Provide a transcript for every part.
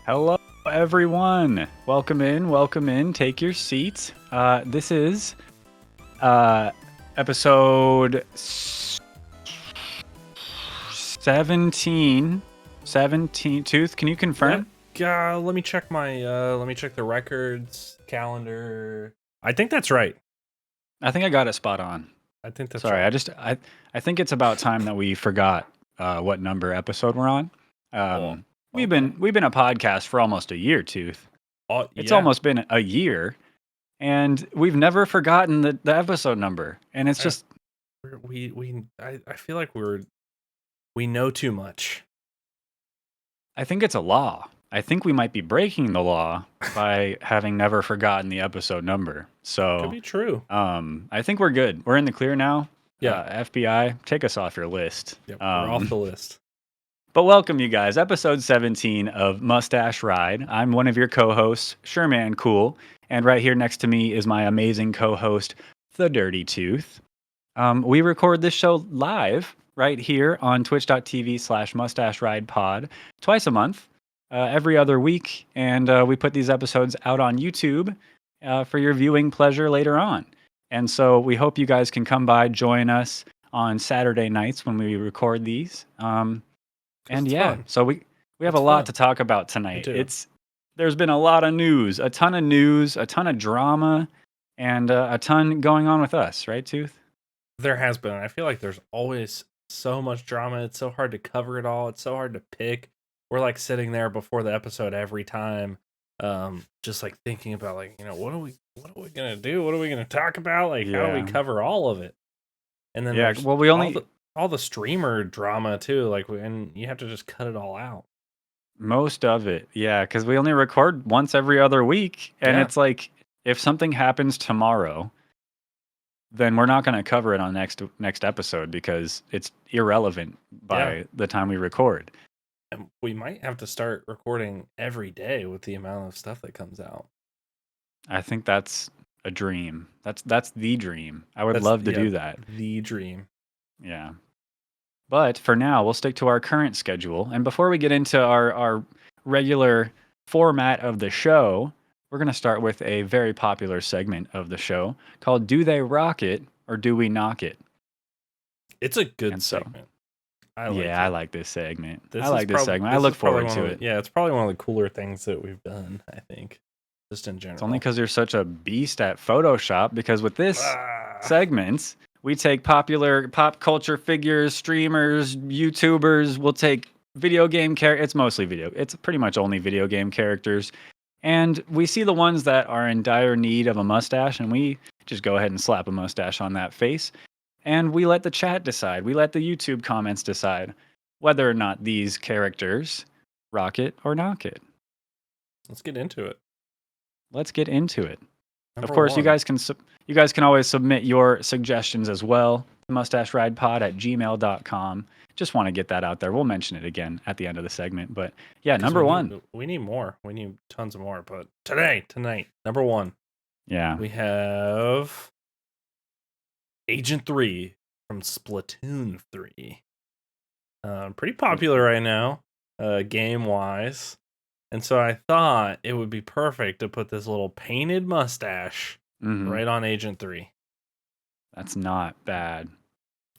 Hello, everyone. Welcome in. Welcome in. Take your seats. This is uh, episode 17. 17. Tooth, can you confirm? Let me check the records calendar. I think that's right. I think I got it spot on. I think that's Sorry, right. I think it's about time that we forgot what number episode we're on. Oh, We've okay. been a podcast for almost a year, Tooth. Oh, It's yeah. almost been a year, and we've never forgotten the episode number. And it's I, just I feel like we know too much. I think it's a law. I think we might be breaking the law by having never forgotten the episode number. Could So, be true. I think we're good. We're in the clear now. Yeah. FBI, take us off your list. Yep. We're off the list. But welcome, you guys. Episode 17 of Mustache Ride. I'm one of your co-hosts, Sherman Cool, and right here next to me is my amazing co-host, The Dirty Tooth. We record this show live right here on twitch.tv/mustache ride pod twice a month, every other week. And we put these episodes out on YouTube for your viewing pleasure later on. And so we hope you guys can come by, join us on Saturday nights when we record these. And It's yeah, fun. so we have It's a lot fun. to talk about We tonight. do. There's been a lot of news, a ton of drama, and a ton going on with us, right, Tooth? There has been. I feel like there's always so much drama. It's so hard to cover it all. It's so hard to pick. We're like sitting there before the episode every time, just like thinking about what are we gonna do? What are we gonna talk about? Like how do we Yeah. cover all of it? And then Yeah, there's well, we only all the streamer drama too. And you have to just cut it all out. most of it. Yeah, because we only record once every other week, and Yeah, it's like if something happens tomorrow, then we're not going to cover it on next episode because it's irrelevant yeah. by the time we record. And we might have to start recording every day with the amount of stuff that comes out. I think that's a dream. That's the dream. I would That's love to do that. the dream. Yeah. But for now, we'll stick to our current schedule. And before we get into our regular format of the show, we're going to start with a very popular segment of the show called Do They Rock It or Do We Knock It? It's a good And so, segment. I like yeah, I it. like this segment. This I is like this probably segment. I this look is probably forward one to of it. the, yeah, it's probably one of the cooler things that we've done, I think. Just in It's only general. because you're such a beast at Photoshop, because with this Ah, segment, we take popular pop culture figures, streamers, YouTubers. We'll take video game characters. It's mostly video. It's pretty much only video game characters. And we see the ones that are in dire need of a mustache, and we just go ahead and slap a mustache on that face. And we let the chat decide. We let the YouTube comments decide whether or not these characters rock it or knock it. let's get into it. Let's get into it. Of Number course, one. you guys can always submit your suggestions as well. mustacheridepod@gmail.com. Just want to get that out there. We'll mention it again at the end of the segment. But yeah, 'Cause number one. we need more. We need tons more. But tonight, number one, Yeah. we have Agent 3 from Splatoon 3. Pretty popular right now, game wise. And so I thought it would be perfect to put this little painted mustache Hmm. right on Agent 3. That's not bad.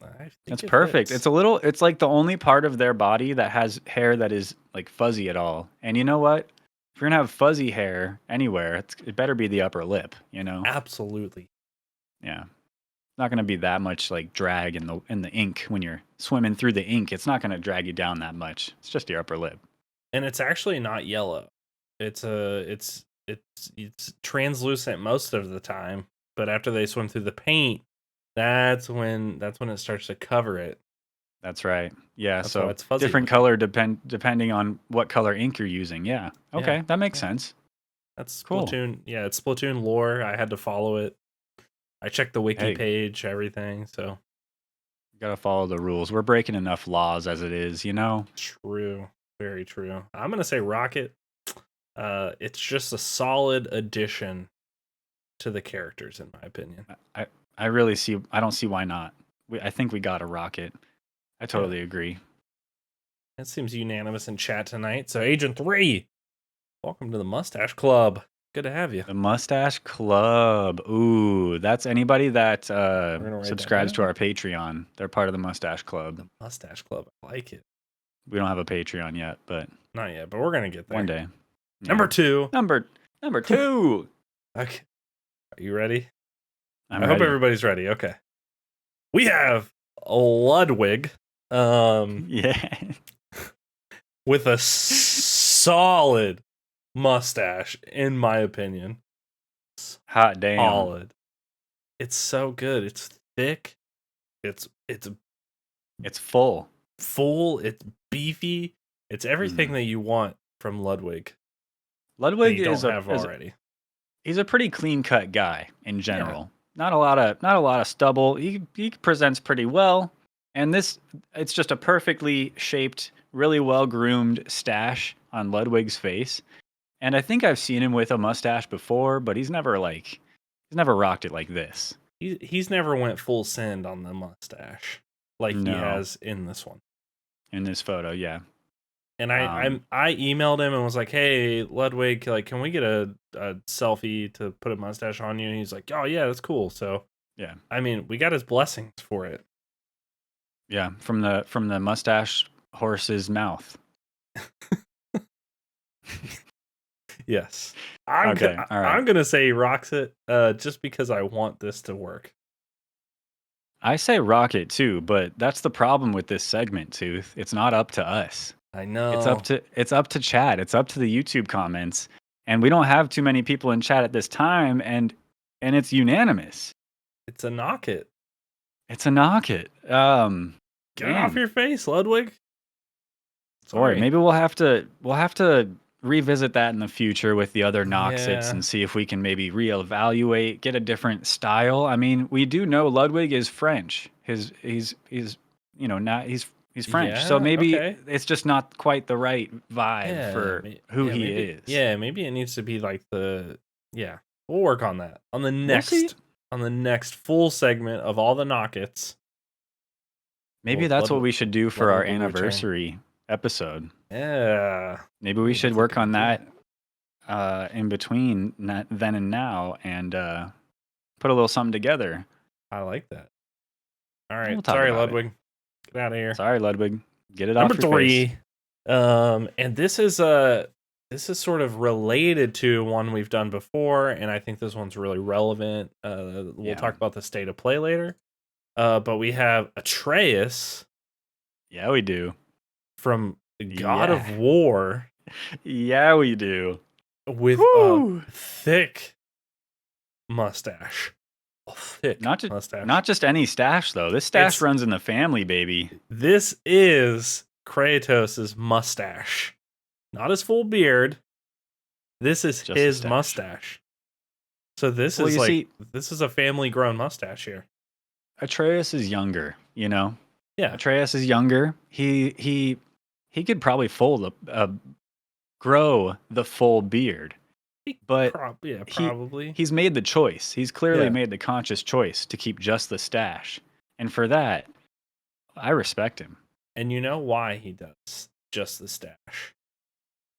I think That's it perfect. fits. It's like the only part of their body that has hair that is like fuzzy at all. And you know what? If you're gonna have fuzzy hair anywhere, it better be the upper lip, you know? Absolutely. Yeah. Not gonna be that much like drag in the ink when you're swimming through the ink. It's not gonna drag you down that much. It's just your upper lip. And it's actually not yellow. It's translucent most of the time, but after they swim through the paint, that's when it starts to cover it. That's right. Yeah, That's why so it's fuzzy different looking. color depending on what color ink you're using. Yeah. Okay, Yeah. that makes Yeah. sense. That's Cool. Splatoon. Yeah, it's Splatoon lore. I had to follow it. I checked the wiki Hey, page, everything. So you gotta follow the rules. We're breaking enough laws as it is, you know? true, very true. I'm gonna say Rocket. It's just a solid addition to the characters, in my opinion. I don't see why not. I think we gotta rock it. I totally agree. It seems unanimous in chat tonight. So Agent 3, Welcome to the Mustache Club. Good to have you. The Mustache Club. Ooh, that's anybody that gonna write that subscribes to down. our Patreon. They're part of the Mustache Club. The Mustache Club. I like it. We don't have a Patreon yet, but Not yet, but we're gonna get there. one day. Yeah. Number 2. Number 2. Okay. Are you ready? I'm I ready. hope everybody's ready. Okay. We have Ludwig. Yeah. With a solid mustache, in my opinion. Hot damn. Solid. It's so good. It's thick. It's full. full. It's beefy. It's everything that you want from Ludwig. Ludwig you don't have already. He's a pretty clean cut guy in general. Yeah. Not a lot of stubble. He presents pretty well. And it's just a perfectly shaped, really well groomed stash on Ludwig's face. And I think I've seen him with a mustache before, but he's never rocked it like this. He's never went full send on the mustache like he has in this one. In this photo, yeah. And I emailed him and was like, "Hey, Ludwig, like, can we get a selfie to put a mustache on you?" And he's like, "Oh yeah, that's cool." So yeah, I mean, we got his blessings for it. Yeah, from the mustache horse's mouth. Yes. I'm gonna say he rocks it, just because I want this to work. I say rock it too, but that's the problem with this segment, Tooth. It's not up to us. I know. It's up to chat. It's up to the YouTube comments, and we don't have too many people in chat at this time, and it's unanimous. It's a knock it. It's a knock it. Get it off your face, Ludwig. Sorry, maybe we'll have to revisit that in the future with the other Noxits and see if we can maybe reevaluate, get a different style. I mean, we do know Ludwig is French. He's French, so maybe it's just not quite the right vibe for who he is. Yeah, maybe it needs to be like we'll work on that on the next full segment of all the Nockits. Maybe that's what we should do for our anniversary episode. Yeah. Maybe we should work on that in between then and now and put a little something together. I like that. All right. Sorry, Ludwig. Get out of here. Sorry, Ludwig. Get it Number off your 3. face. And this is sort of related to one we've done before, and I think this one's really relevant. We'll talk about the state of play later. But we have Atreus. Yeah, we do. From God of War. Yeah, we do. With a thick mustache. Mustache. Not just any stash, though. This stash runs in the family, baby. This is Kratos' mustache. Not his full beard. This is just his mustache. So this is a family-grown mustache here. Atreus is younger, you know? Yeah. Atreus is younger. He could probably grow the full beard. But probably. He's made the choice. He's clearly made the conscious choice to keep just the stash. And for that, I respect him. And you know why he does just the stash?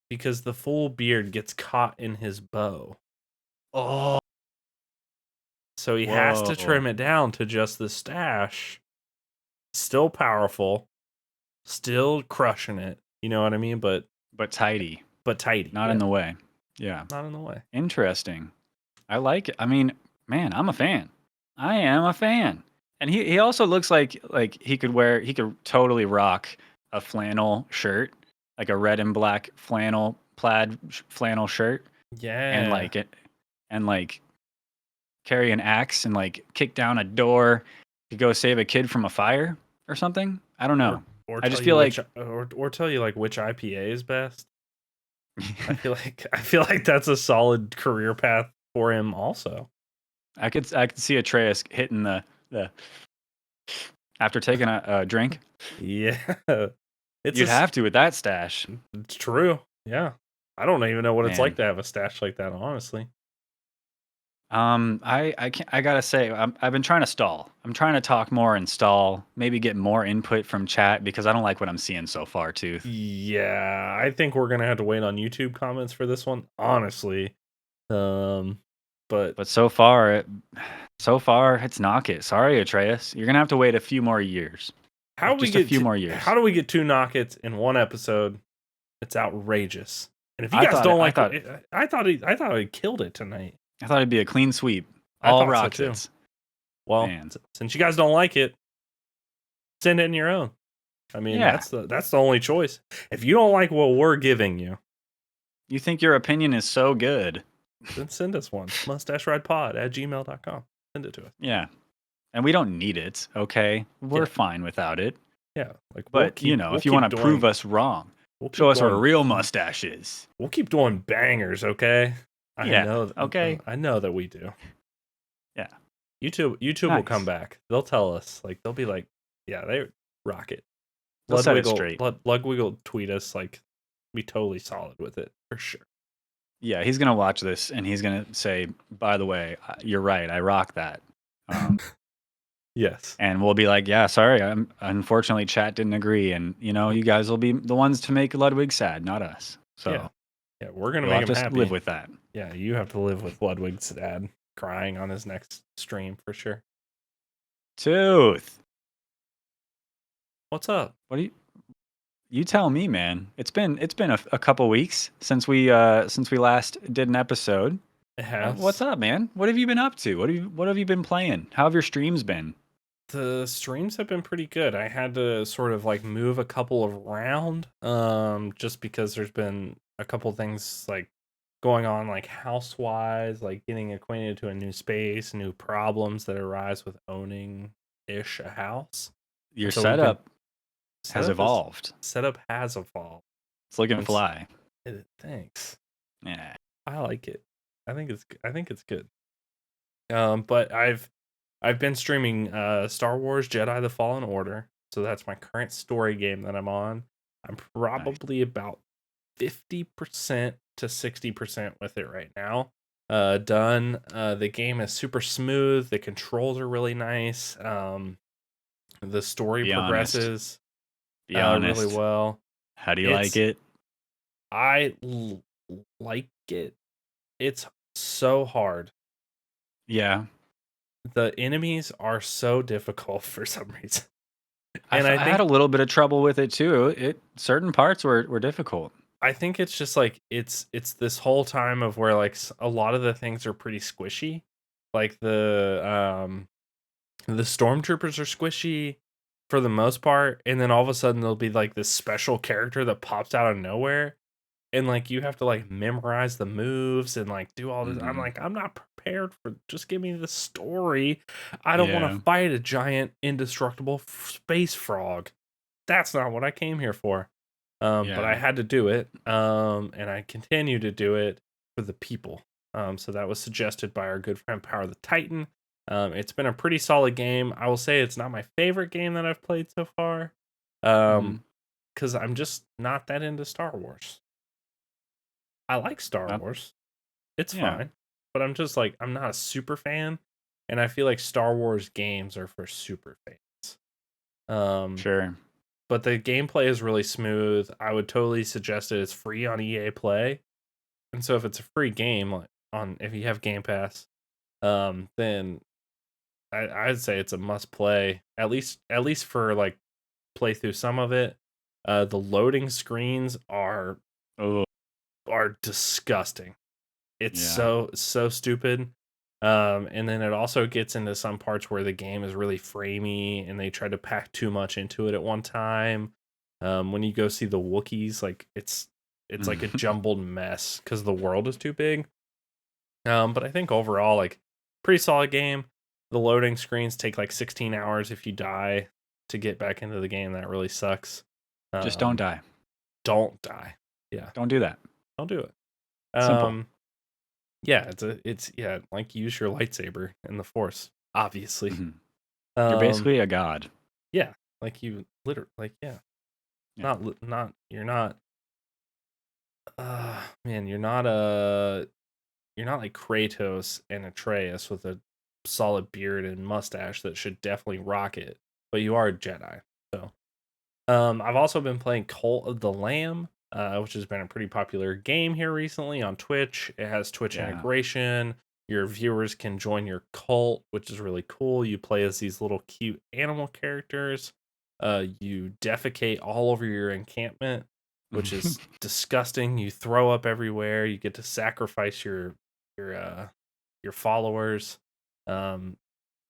Because the full beard gets caught in his bow. Oh. So he has to trim it down to just the stash. Still powerful. Still crushing it. You know what I mean? But tidy. Not in the way. Yeah. Not in the way. Interesting. I like it. I mean, man, I'm a fan. I am a fan. And he also looks like he could totally rock a flannel shirt, like a red and black plaid flannel shirt. Yeah. And carry an axe and kick down a door to go save a kid from a fire or something. I don't know. Or I just feel or tell you which IPA is best. I feel like that's a solid career path for him also. I could see Atreus hitting the after taking a drink. Yeah. You'd have to with that stash. It's true. Yeah. I don't even know what it's like to have a stash like that, honestly. I gotta say, I've been trying to stall. I'm trying to talk more and stall, maybe get more input from chat because I don't like what I'm seeing so far, Tooth. Yeah, I think we're gonna have to wait on YouTube comments for this one, honestly. Um, but But so far it's knock it. Sorry, Atreus. You're gonna have to wait a few more years. Just a few more how years. do we get two knockets in one episode? It's outrageous. And if you guys don't I like, thought I thought he killed it tonight. I thought it'd be a clean sweep. I All thought so too. rockets. Well, Man. since you guys don't like it, send it in your own. I mean, Yeah. that's the only choice. If you don't like what we're giving you, You think your opinion is so good. then send us one. mustacheridepod@gmail.com. Send it to us. Yeah. And we don't need it, okay? We're Yeah. fine without it. Yeah, like But, if you want to prove us wrong, show us what a real mustache is. We'll keep doing bangers, okay? Yeah, okay. I know that we do. Yeah. YouTube will come Nice. back. They'll tell us. Like they'll be like, yeah, they rock it. They'll set it straight. Ludwig will tweet us like be totally solid with it for sure. Yeah, he's gonna watch this and he's gonna say, "By the way, you're right. I rock that." Yes. And we'll be like, "Yeah, sorry. Unfortunately, chat didn't agree, and you guys will be the ones to make Ludwig sad, not us." So yeah, we're gonna you'll make have him to happy. live with that. Yeah, you have to live with Ludwig's dad crying on his next stream for sure. Tooth, What's up? what do you tell me, man? It's been a couple weeks since we last did an episode. It has. What's up, man? What have you been up to? What have you been playing? How have your streams been? The streams have been pretty good. I had to sort of like move a couple around just because there's been a couple things like going on like house-wise, like getting acquainted to a new space, new problems that arise with owning ish a house. Your So we've been has evolved. Setup has evolved. It's looking fly. Thanks. Yeah. I like it. I think it's good. But I've been streaming Star Wars Jedi: The Fallen Order, so that's my current story game that I'm on. I'm probably about 50% to 60% with it right now. Done. The game is super smooth. The controls are really nice. The story progresses really well. How do you like it? I like it. It's so hard. Yeah. The enemies are so difficult for some reason. And I had a little bit of trouble with it too. Certain parts were difficult. I think it's just like it's this whole time of where like a lot of the things are pretty squishy. Like the stormtroopers are squishy for the most part, and then all of a sudden there'll be like this special character that pops out of nowhere, and like you have to like memorize the moves and like do all this. I'm like, I'm not prepared for. Just give me the story. I don't want to fight a giant indestructible space frog. That's not what I came here for. But I had to do it, and I continue to do it for the people. So that was suggested by our good friend Power the Titan. It's been a pretty solid game. I will say it's not my favorite game that I've played so far, because I'm just not that into Star Wars. I like Star Wars. It's fine, but I'm just like I'm not a super fan, and I feel like Star Wars games are for super fans. Sure. But the gameplay is really smooth. I would totally suggest it. It's free on EA Play, and so if it's a free game, like if you have Game Pass, then I'd say it's a must play. At least for like play through some of it. The loading screens are disgusting. It's so stupid. And then it also gets into some parts where the game is really framey and they try to pack too much into it at one time. When you go see the Wookiees, like it's like a jumbled mess because the world is too big. But I think overall, like pretty solid game. The loading screens take like 16 hours if you die to get back into the game. That really sucks. Just don't die. Don't die. Yeah. Don't do that. Don't do it. Simple. Yeah, it's like use your lightsaber in the Force, obviously. You're basically a god. Yeah, like you literally, like not you're not. Man, you're not a like Kratos and Atreus with a solid beard and mustache that should definitely rock it, but you are a Jedi. So, I've also been playing Cult of the Lamb, which has been a pretty popular game here recently on Twitch. It has Twitch Yeah. integration. Your viewers can join your cult, which is really cool. You play as these little cute animal characters. You defecate all over your encampment, which is disgusting. You throw up everywhere. You get to sacrifice your uh your followers. Um,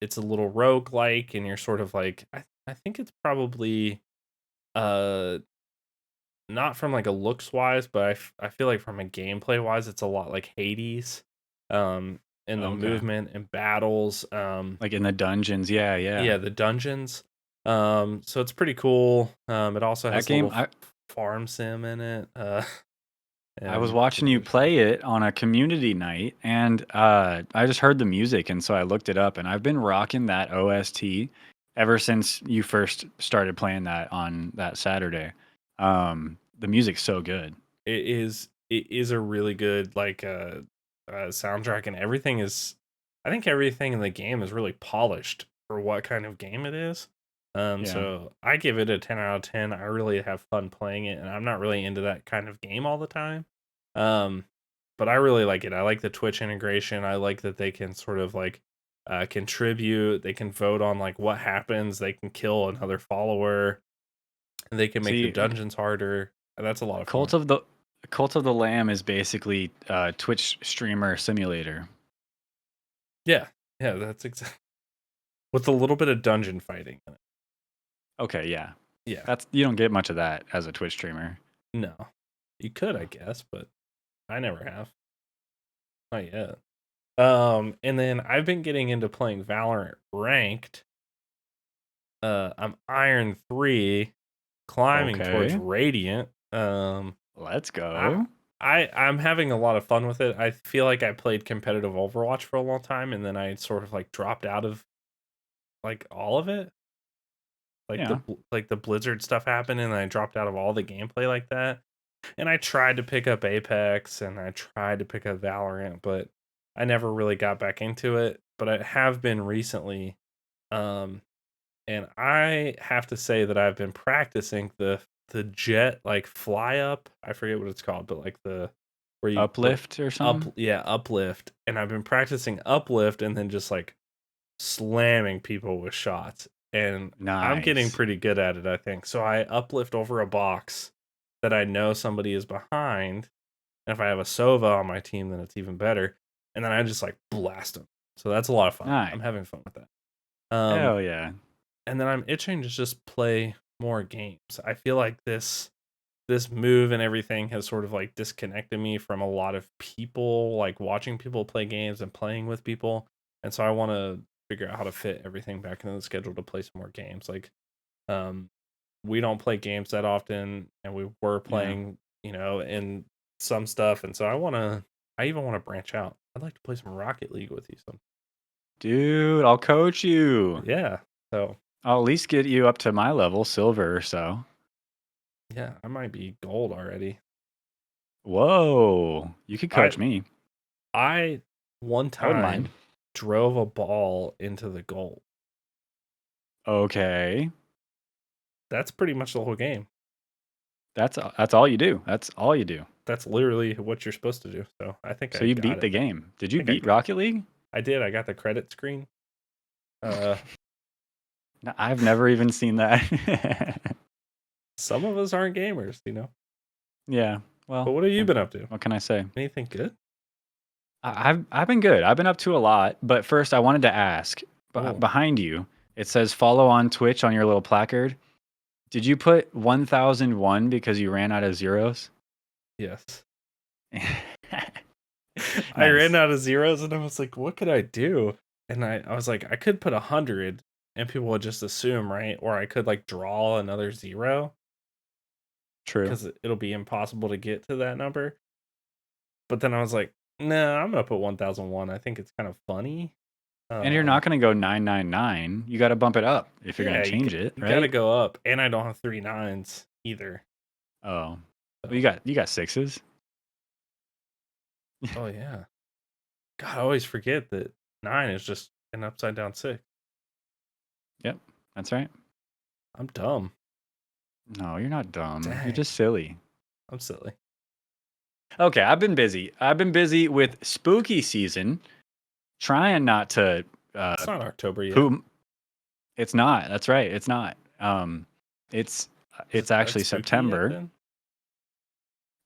it's a little rogue like, and you're sort of like I think it's probably uh not from like a looks wise, but I feel like from a gameplay wise, it's a lot like Hades. In the Okay. movement and battles. Like in the dungeons. Yeah, Yeah, yeah. the dungeons. So it's pretty cool. It also That has a game little I farm sim in it. I was And watching some you other stuff. play it on a community night, and I just heard the music, and so I looked it up, and I've been rocking that OST ever since you first started playing that on that Saturday. The music's so good. It is a really good like soundtrack, and everything is I think everything in the game is really polished for what kind of game it is. Yeah. So I give it a 10 out of 10. I really have fun playing it, and I'm not really into that kind of game all the time. Um but I really like it. I like the Twitch integration. I like that they can sort of like contribute, they can vote on like what happens, they can kill another follower, and they can make the See, dungeons harder. And that's a lot of Cult fun. of the Cult of the Lamb is basically Twitch streamer simulator. Yeah. Yeah, that's exactly with a little bit of dungeon fighting in it. Okay, yeah. Yeah. That's you don't get much of that as a Twitch streamer. No. You could, I guess, but I never have. Not yet. And then I've been getting into playing Valorant ranked. I'm Iron 3, climbing towards Okay. Radiant. Let's I go. I'm having a lot of fun with it. I feel like I played competitive Overwatch for a long time, and then I sort of like dropped out of like all of it. Like Yeah. the Blizzard stuff happened, and I dropped out of all the gameplay like that. And I tried to pick up Apex and I tried to pick up Valorant, but I never really got back into it. But I have been recently. Um, and I have to say that I've been practicing the jet like fly up. I forget what it's called, but like the where you put Uplift or something? uplift. And I've been practicing uplift and then just like slamming people with shots. And I'm getting Nice. pretty good at it, I think. So I uplift over a box that I know somebody is behind. And if I have a Sova on my team, then it's even better. And then I just like blast them. So that's a lot of fun. Nice. I'm having fun with that. Hell yeah. And then I'm itching to just play more games. I feel like this move and everything has sort of like disconnected me from a lot of people, like watching people play games and playing with people. And so I want to figure out how to fit everything back into the schedule to play some more games. Like, um, we don't play games that often, and we were Yeah. playing, in some stuff. And so I even want to branch out. I'd like to play some Rocket League with you. Some, Dude, I'll coach you. yeah. So I'll at least get you up to my level, silver or so. yeah, I might be gold already. Whoa. You could I coach me. I one I wouldn't mind. time drove a ball into the goal. Okay. That's pretty much the whole game. That's all you do. That's all you do. That's literally what you're supposed to do. So I think So I you got beat it. the game. Did I you think I beat got it. Rocket League? I did. I got the credit screen. Uh, No, I've never even seen that. some of us aren't gamers. Yeah. But Well, what have you been up to? what can I say? Anything good? I've been good. I've been up to a lot, but first I wanted to ask, Oh, behind you, it says follow on Twitch on your little placard. Did you put 1001 because you ran out of zeros? yes. I ran Nice. out of zeros and I was like, what could I do? And I was like, I could put 100 and people would just assume, right? Or I could like draw another zero True. because it'll be impossible to get to that number. But then I was like, no, I'm gonna put 1001. I think it's kind of funny. And you're Um, not going to go 999. You got to bump it up if you're going yeah, to change it, you gotta right? go up, and I don't have three nines either. Oh. Well, So, you got sixes. oh yeah, God, I always forget that 9 is just an upside down 6. Yep, that's right. I'm dumb. No, you're not dumb. You're Dang, just silly. I'm silly. Okay, I've been busy. I've been busy with spooky season, trying not to It's not October yet. poop. It's not. That's right. It's not. It's Is it's it that actually spooky yet September. then?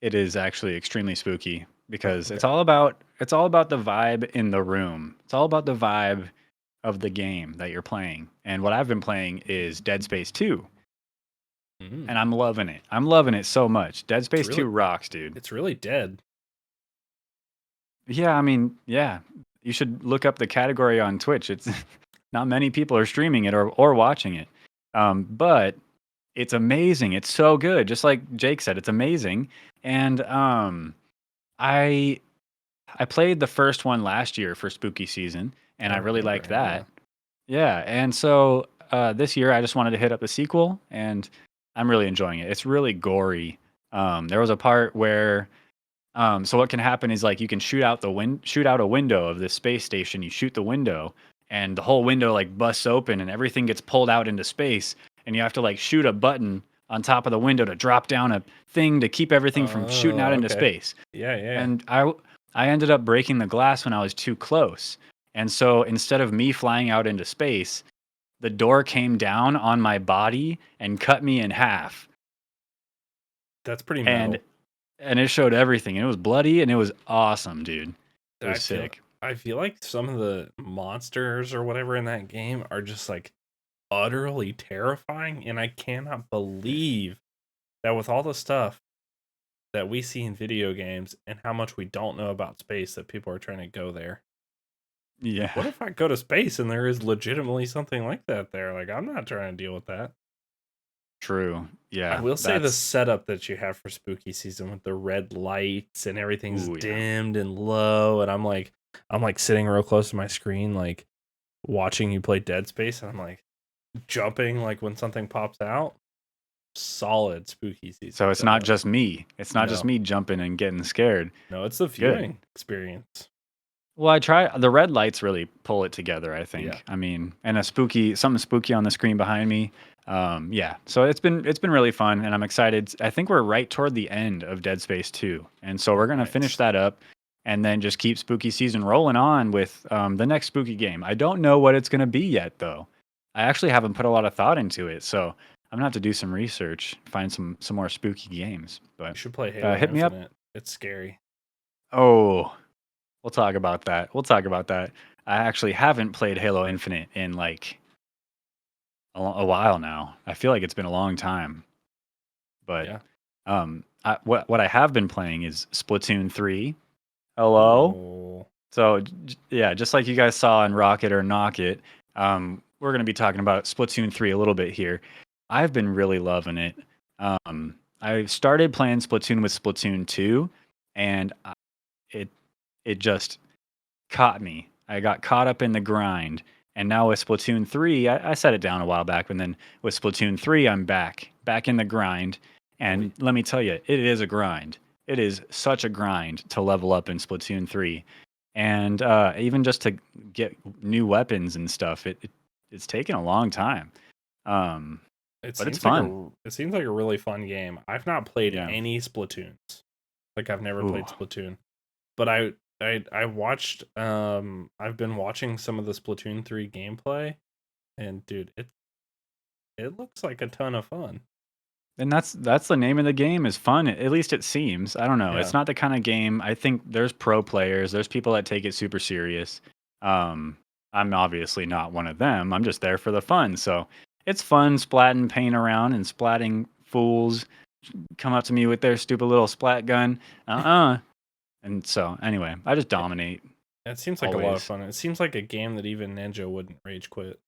It is actually extremely spooky Oh, because okay. it's all about the vibe in the room. It's all about the vibe of the game that you're playing. And what I've been playing is Dead Space 2, Mm. and I'm loving it. I'm loving it so much. Dead Space 2 rocks, dude. It's really dead. Yeah, I mean, yeah. You should look up the category on Twitch. It's not many people are streaming it or watching it. But it's amazing. It's so good. Just like Jake said, it's amazing. And I I played the first one last year for spooky season, and I I really remember. liked Yeah. that. Yeah, and so this year I just wanted to hit up the sequel, and I'm really enjoying it. It's really gory. There was a part where so what can happen is like you can shoot out a window of this space station. You shoot the window, and the whole window like busts open, and everything gets pulled out into space. And you have to like shoot a button on top of the window to drop down a thing to keep everything from shooting Oh, out into okay. space. Yeah. And I ended up breaking the glass when I was too close. And so instead of me flying out into space, the door came down on my body and cut me in half. That's pretty And metal. and it showed everything. And it was bloody and it was awesome, dude. It I was feel sick. I feel like some of the monsters or whatever in that game are just like utterly terrifying, and I cannot believe that with all the stuff that we see in video games and how much we don't know about space that people are trying to go there. Like, Yeah. what if I go to space and there is legitimately something like that there? Like, I'm not trying to deal with that. True. I Yeah. will say the That's setup that you have for spooky season with the red lights and everything's ooh, yeah. dimmed and low, and I'm like sitting real close to my screen, like watching you play Dead Space, and I'm like jumping like when something pops out. Solid spooky season So it's not setup. just me. It's not just No, me jumping and getting scared. no, it's the Good. viewing experience. Well, I try the red lights really pull it together, I Yeah, think. I mean, and something spooky on the screen behind me. Yeah. So it's been really fun and I'm excited. I think we're right toward the end of Dead Space 2. And so we're going to finish nice. that up and then just keep spooky season rolling on with the next spooky game. I don't know what it's going to be yet though. I actually haven't put a lot of thought into it. So I'm going to have to do some research, find some more spooky games. You But should play Halo hit me up. Infinite. It's scary. Oh, we'll talk about that. We'll talk about that. I actually haven't played Halo Infinite in like a while now. I feel like it's been a long time. But Yeah. what I have been playing is Splatoon 3. Hello. Oh, So yeah, just like you guys saw in Rocket or Knock It, we're going to be talking about Splatoon 3 a little bit here. I've been really loving it. I started playing Splatoon with Splatoon 2, and it it just caught me. I got caught up in the grind. And now with Splatoon 3, I set it down a while back, and then with Splatoon 3, I'm back in the grind. oh, And let me tell you, it is a grind. It is such a grind to level up in Splatoon 3. And even just to get new weapons and stuff, it's taken a long time. Um, it but it's seems like fun. a really fun game. I've not played Yeah. any Splatoons. Like I've never Ooh. played Splatoon. But I watched I've been watching some of the Splatoon 3 gameplay, and dude, it looks like a ton of fun. And that's the name of the game is fun. At least it seems. I don't know. It's Yeah. not the kind of game. I think there's pro players. There's people that take it super serious. Um, I'm obviously not one of them. I'm just there for the fun. So it's fun splatting paint around and splatting fools come up to me with their stupid little splat gun. And so anyway, I just dominate It seems like a lot of always. fun. It seems like a game that even Ninja wouldn't rage quit.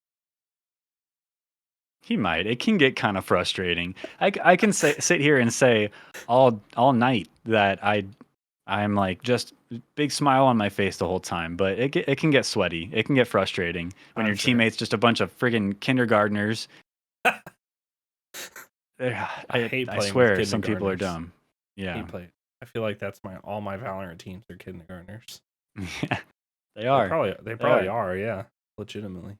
He might. It can get kind of frustrating. I can sit here and say all night that I'm like just big smile on my face the whole time, but it can get sweaty. It can get frustrating when I'm your sure. teammates just a bunch of friggin' kindergartners. I hate I playing with swear some people are kindergartners. dumb. Hate Yeah. play. I feel like that's all my Valorant teams are kindergartners. Yeah. They They are. probably They are. are, yeah, legitimately.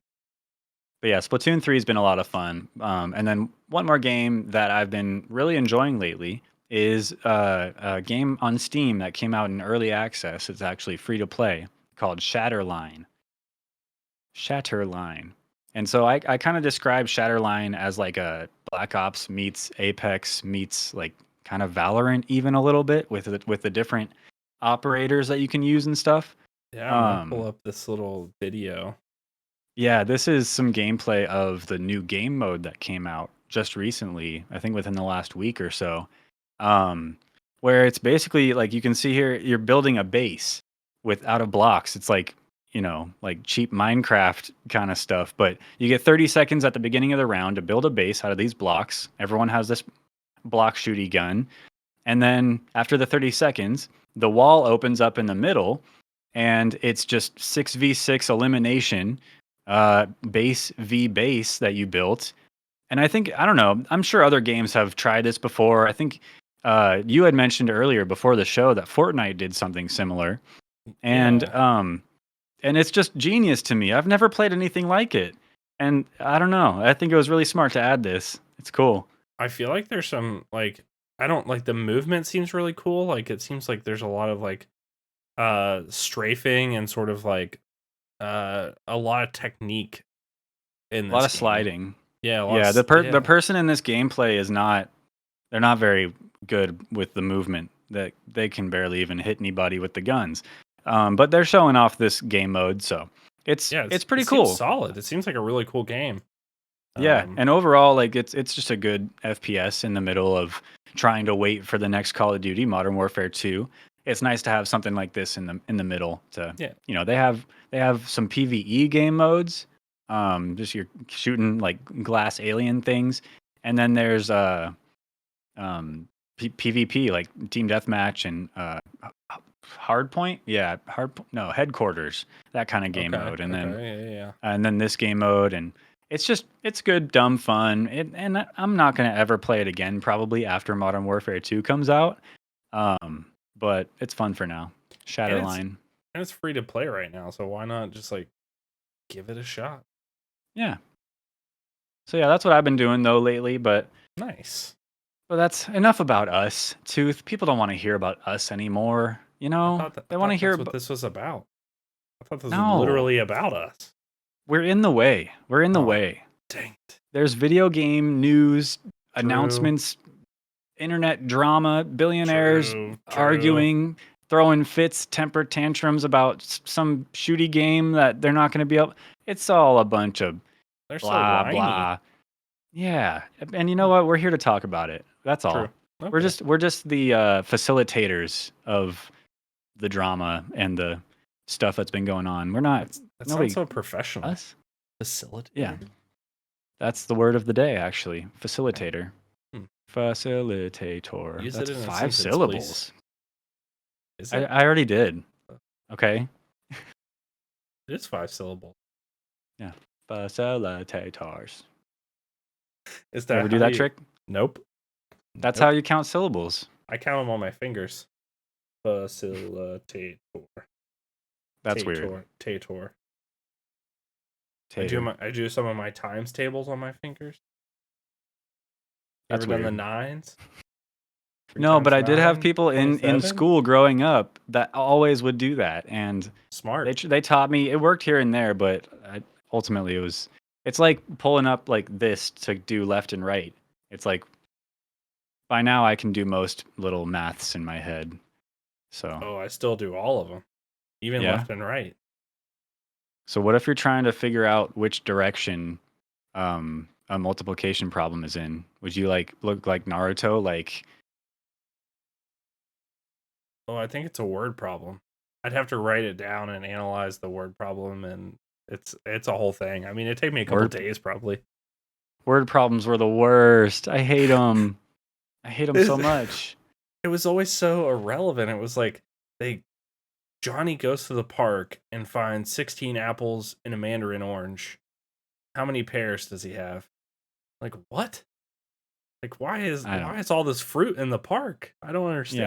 But yeah, Splatoon 3 has been a lot of fun. And then one more game that I've been really enjoying lately is a game on Steam that came out in early access. It's actually free to play called Shatterline. Shatterline. And so I kind of describe Shatterline as like a Black Ops meets Apex meets like kind of Valorant even a little bit with the different operators that you can use and stuff. Yeah, I'm gonna pull Um, up this little video. yeah, this is some gameplay of the new game mode that came out just recently, I think within the last week or so. Where it's basically like you can see here, you're building a base with out of blocks. It's like, like cheap Minecraft kind of stuff, but you get 30 seconds at the beginning of the round to build a base out of these blocks. Everyone has this block shooty gun. And then after the 30 seconds, the wall opens up in the middle and it's just 6v6 elimination, base v base that you built. And I don't know, I'm sure other games have tried this before. I think you had mentioned earlier before the show that Fortnite did something similar. And Yeah, and it's just genius to me. I've never played anything like it. And I don't know. I think it was really smart to add this. It's cool. I feel like there's some like I don't like the movement seems really cool. Like it seems like there's a lot of like strafing and sort of like a lot of technique in A lot this of game. sliding. Yeah, a lot Yeah, of the yeah. person in this gameplay is not they're not very good with the movement. That they can barely even hit anybody with the guns. But they're showing off this game mode, so Yeah, it's it pretty seems cool. solid. It seems like a really cool game. Yeah, Um and overall, like it's just a good FPS in the middle of trying to wait for the next Call of Duty, Modern Warfare 2. It's nice to have something like this in the middle to, yeah. they have some PvE game modes, just you're shooting like glass alien things, and then there's PvP like team deathmatch and hardpoint, yeah, no headquarters, that kind of game Okay. mode, and Okay. then Yeah, yeah, yeah. this game mode, and it's good dumb fun. And I'm not gonna ever play it again probably after Modern Warfare 2 comes out. But it's fun for now. And it's Shatterline. and it's free to play right now, so why not just like give it a shot? Yeah. So yeah, that's what I've been doing though lately, Nice. but that's enough about us. Tooth. People don't want to hear about us anymore. I They want to thought hear that's what about this was about. I thought this was no. literally about us. We're in the way. We're in the Oh, way. dang it. There's video game news True. announcements, internet drama, billionaires True. True. arguing, throwing fits, temper tantrums about some shooty game that they're not going to be able. It's all a bunch of They're so blah whiny. blah. Yeah, and you know what? We're here to talk about it. That's True. all. Okay. We're just the facilitators of the drama and the stuff that's been going on. We're not That sounds nobody so professional. us. Yeah, Facilitator. that's the word of the day. Actually, Okay. facilitator. Hmm. Facilitator. Use it That's in a 5 sentence, please. syllables. Is I, it? I already did. Okay. It is 5 syllables. Yeah. Facilitators. Is You that ever do how that you? trick? Nope. That's how Nope. you count syllables. I count them on my fingers. Facilitator. That's weird. Tator. Tater. I do some of my times tables on my fingers. You ever That's done the weird. nines? Three No, but times I did have 9, people in 27? school growing up that always would do that, and Smart. they taught me. It worked here and there, but ultimately it's like pulling up like this to do left and right. It's like by now I can do most little maths in my head. So Oh, I still do all of them, even yeah. left and right. So what if you're trying to figure out which direction a multiplication problem is in? Would you like look like Naruto? Like Oh, I think it's a word problem. I'd have to write it down and analyze the word problem, and it's a whole thing. I mean, it'd take me a couple word days probably. word problems were the worst. I hate them. I hate them so It's- much. it was always so irrelevant. It was like they Johnny goes to the park and finds 16 apples and a mandarin orange. How many pears does he have? Like what? Like I don't. why is all this fruit in the park? I don't understand.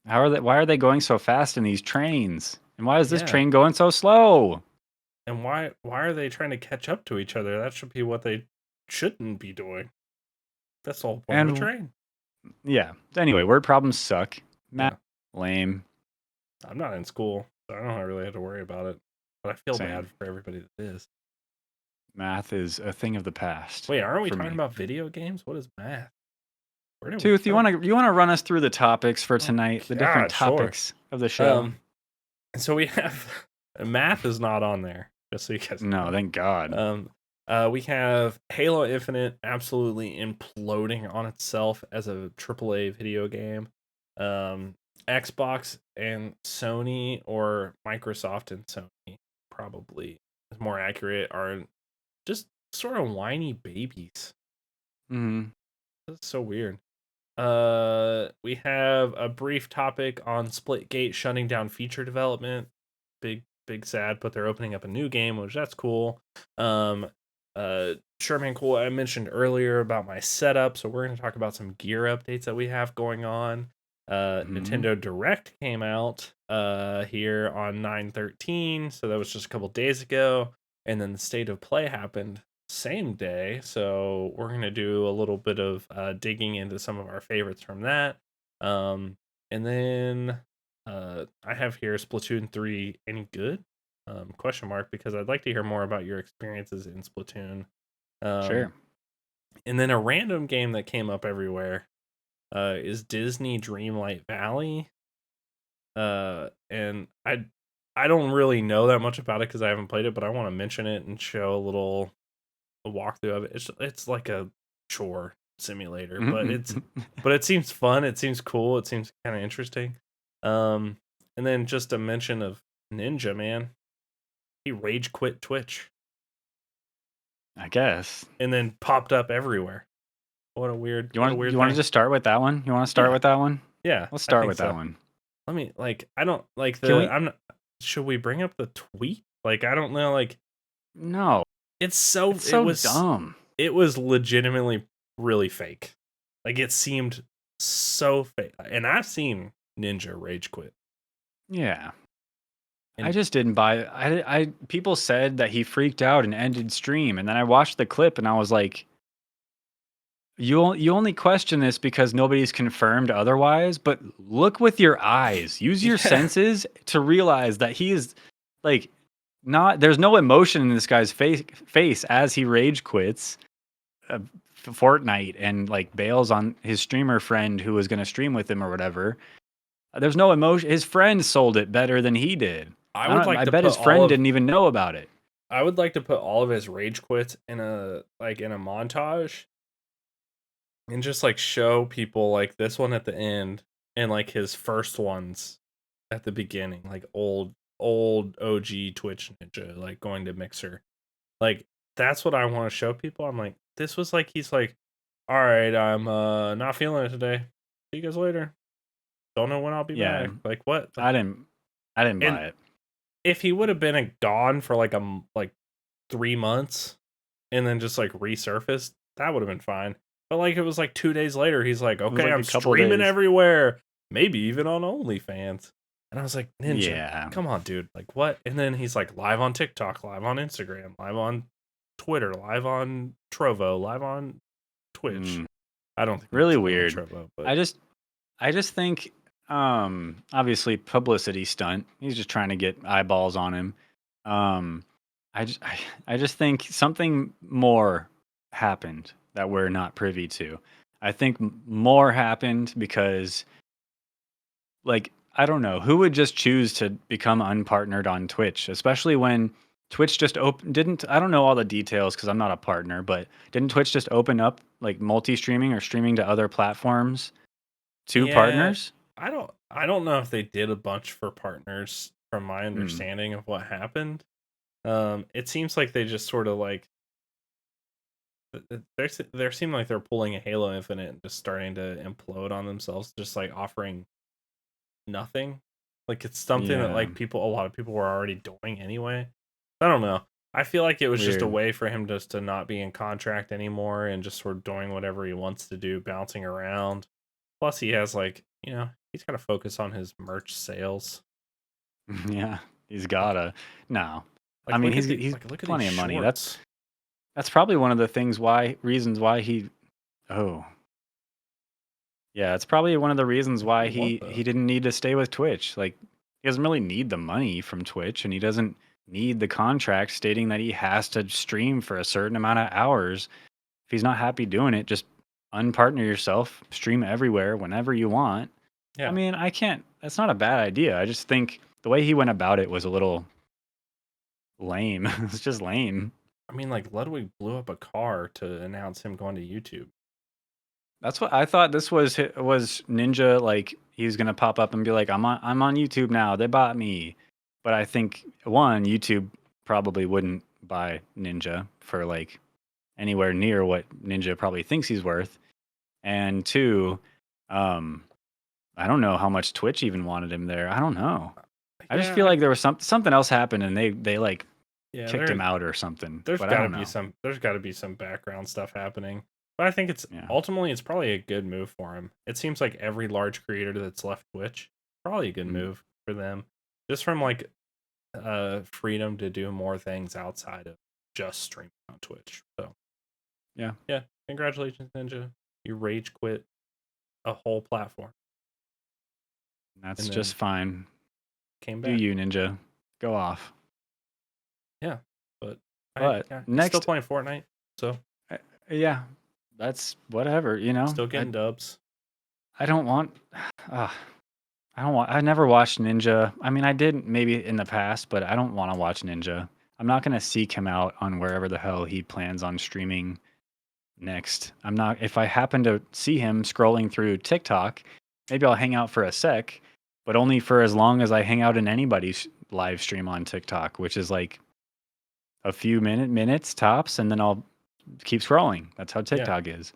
Yeah. Why are they going so fast in these trains? And why is this Yeah. train going so slow? And why are they trying to catch up to each other? That should be what they shouldn't be doing. That's the whole point of a And train. yeah. Anyway, word problems suck. Math, Yeah. lame. I'm not in school, so I don't really have to worry about it. But I feel bad Same. for everybody that is. Math is a thing of the past Wait, aren't we for talking me. about video games? What is math? Where did we Tooth, jump? you wanna run us through the topics for Oh tonight, the different God, sure. topics of the show? So we have math is not on there, just so you guys No, know. thank God. We have Halo Infinite absolutely imploding on itself as a AAA video game. Xbox and Sony, or Microsoft and Sony, probably is more accurate, are just sort of whiny babies. Mhm. That's so weird. We have a brief topic on Splitgate shutting down feature development. Big sad, but they're opening up a new game, which that's cool. Um, Sherman, cool. I mentioned earlier about my setup, so we're going to talk about some gear updates that we have going on. Mhm. Nintendo Direct came out here on 9/13, so that was just a couple days ago, and then the State of Play happened same day. So we're gonna do a little bit of digging into some of our favorites from that. And then I have here Splatoon 3 any good? Question mark, because I'd like to hear more about your experiences in Splatoon. Um, Sure. and then a random game that came up everywhere is Disney Dreamlight Valley. And I don't really know that much about it because I haven't played it, but I want to mention it and show a walkthrough of it. It's like a chore simulator, but it seems fun. It seems cool. It seems kind of interesting. Um, and then just a mention of Ninja Man. He rage quit Twitch I guess. and then popped up everywhere. What a weird You want to thing. just start with that one? You want to start Yeah, with that one? yeah, Let's I start think with that so. one. Let me I don't like Can the we? I'm not. Should we bring up the tweet? Like I don't know. Like No. it's so It's so dumb. it was legitimately really fake. Like it seemed so fake. And I've seen Ninja rage quit. Yeah. I And just didn't buy it. People said that he freaked out and ended stream, and then I watched the clip and I was like, you only question this because nobody's confirmed otherwise, but look with your eyes. Use your yeah, senses to realize that he is like not there's no emotion in this guy's face as he rage quits Fortnite and like bails on his streamer friend who was going to stream with him or whatever. There's no emotion. His friend sold it better than he did. I would like I to bet put his friend didn't even know about it. I would like to put all of his rage quits in a montage and just like show people like this one at the end and like his first ones at the beginning, like old OG Twitch Ninja, like going to Mixer. Like that's what I want to show people. I'm like, this was like he's like, all right, I'm not feeling it today. See you guys later. Don't know when I'll be Yeah, back. Like what? I didn't I didn't And buy it. if he would have been gone for like like 3 months and then just like resurfaced, that would have been fine. But like it was like 2 days later, he's like, It was okay, like I'm a couple streaming days. everywhere, maybe even on OnlyFans. And I was like, Ninja, Yeah. come on, dude. Like what? And then he's like live on TikTok, live on Instagram, live on Twitter, live on Trovo, live on Twitch. Mm, I don't think really he's live on weird. Trovo, but I just I just think obviously publicity stunt. He's just trying to get eyeballs on him. Um I just think something more happened that we're not privy to. I think more happened because like I don't know who would just choose to become unpartnered on Twitch, especially when Twitch just open didn't I don't know all the details because I'm not a partner, but didn't Twitch just open up like multi-streaming or streaming to other platforms to yeah, partners? I don't know if they did a bunch for partners from my Hmm. understanding of what happened. It seems like they just sort of like there seem like they're pulling a Halo Infinite and just starting to implode on themselves, just like offering nothing. Like it's something that Yeah, like a lot of people were already doing anyway. I don't know. I feel like it was just a weird. way for him just to not be in contract anymore and just sort of doing whatever he wants to do, bouncing around. Plus, he has like he's got to focus on his merch sales. Yeah. He's Like, gotta. No. I like mean, look at he's look at these plenty of money. shorts. That's probably one of the reasons why he. Oh, yeah, it's probably one of the reasons Like, why you want he those. didn't need to stay with Twitch. Like, he doesn't really need the money from Twitch, and he doesn't need the contract stating that he has to stream for a certain amount of hours. If he's not happy doing it, just unpartner yourself, stream everywhere whenever you want. I Yeah. mean, I can't. That's not a bad idea. I just think the way he went about it was a little lame. It's just lame. I mean, like Ludwig blew up a car to announce him going to YouTube. That's what I thought. This was Ninja. Like he was gonna pop up and be like, I'm on YouTube now. They bought me." But I think one, YouTube probably wouldn't buy Ninja for like anywhere near what Ninja probably thinks he's worth. And two, um, I don't know how much Twitch even wanted him there. I don't know. I just Yeah, feel like there was something else happened and they like yeah. kicked him out or something. There's But I got to don't be know. some background stuff happening. But I think Yeah. it's probably a good move for him. It seems like every large creator that's left Twitch, probably a good Mm. move for them. Just from like freedom to do more things outside of just streaming on Twitch. So Yeah. yeah, congratulations, Ninja. You rage quit a whole platform That's and just then fine. came Do back. you, Ninja? Go off. Yeah, but But he's still next, playing Fortnite, so uh, yeah, that's whatever. still getting dubs. I don't want. Uh, I don't want. I never watched Ninja. I mean, I did maybe in the past, but I don't want to watch Ninja. I'm not gonna seek him out on wherever the hell he plans on streaming next. I'm not. If I happen to see him scrolling through TikTok, maybe I'll hang out for a sec, but only for as long as I hang out in anybody's live stream on TikTok, which is like a few minutes tops, and then I'll keep scrolling. That's how Yeah, TikTok is.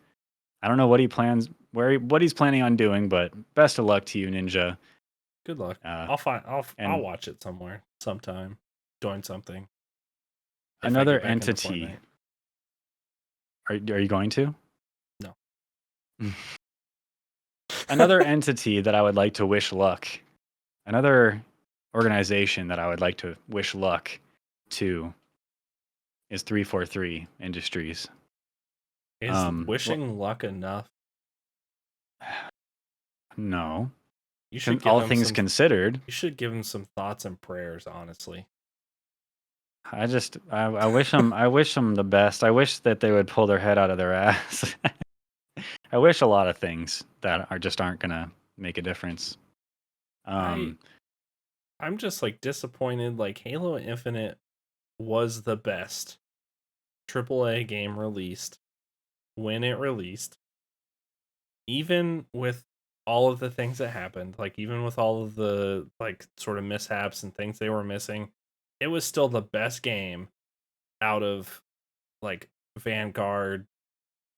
I don't know what he plans, what he's planning on doing, but best of luck to you, Ninja. good luck. Uh, I'll and watch it somewhere sometime. Join something if I another get back into entity. Fortnite. Are you going to? No. Another entity that I would like to wish luck. Another organization that I would like to wish luck to is 343 Industries. Is Well, wishing luck enough? no. You should give All them things some. considered, You should give them some thoughts and prayers. Honestly, I wish them the best. I wish that they would pull their head out of their ass. I wish a lot of things that aren't gonna make a difference. I Um, I'm just like disappointed. Like Halo Infinite was the best AAA game released when it released, even with all of the things that happened, like even with all of the like sort of mishaps and things they were missing, it was still the best game out of like Vanguard,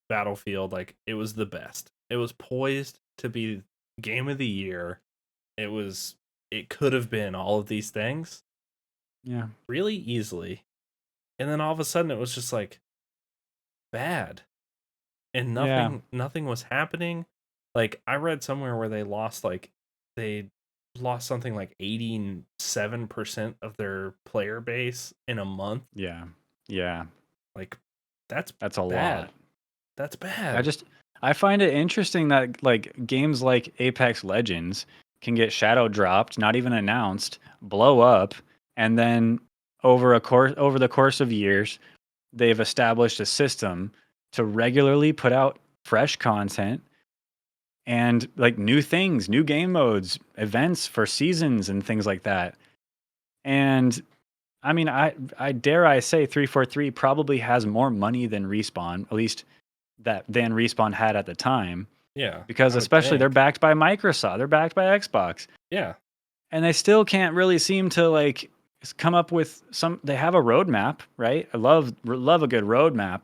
Battlefield. Like it was the best. It was poised to be game of the year. It could have been all of these things yeah, really easily. And then all of a sudden it was just like bad. And yeah, nothing was happening. Like I read somewhere where they lost something like 87% of their player base in a month. yeah, yeah. Like that's That's a bad. lot. That's I bad. just I find it interesting that like games like Apex Legends can get shadow dropped, not even announced, blow up, and then over the course of years, they've established a system to regularly put out fresh content and like new things, new game modes, events for seasons and things like that. And I mean, I dare I say 343 probably has more money than Respawn, at least that than Respawn had at the time, Yeah, because I would especially they're think. backed by Microsoft, they're backed by Xbox, Yeah. and they still can't really seem to like come up with some. They have a roadmap, right? I love a good roadmap,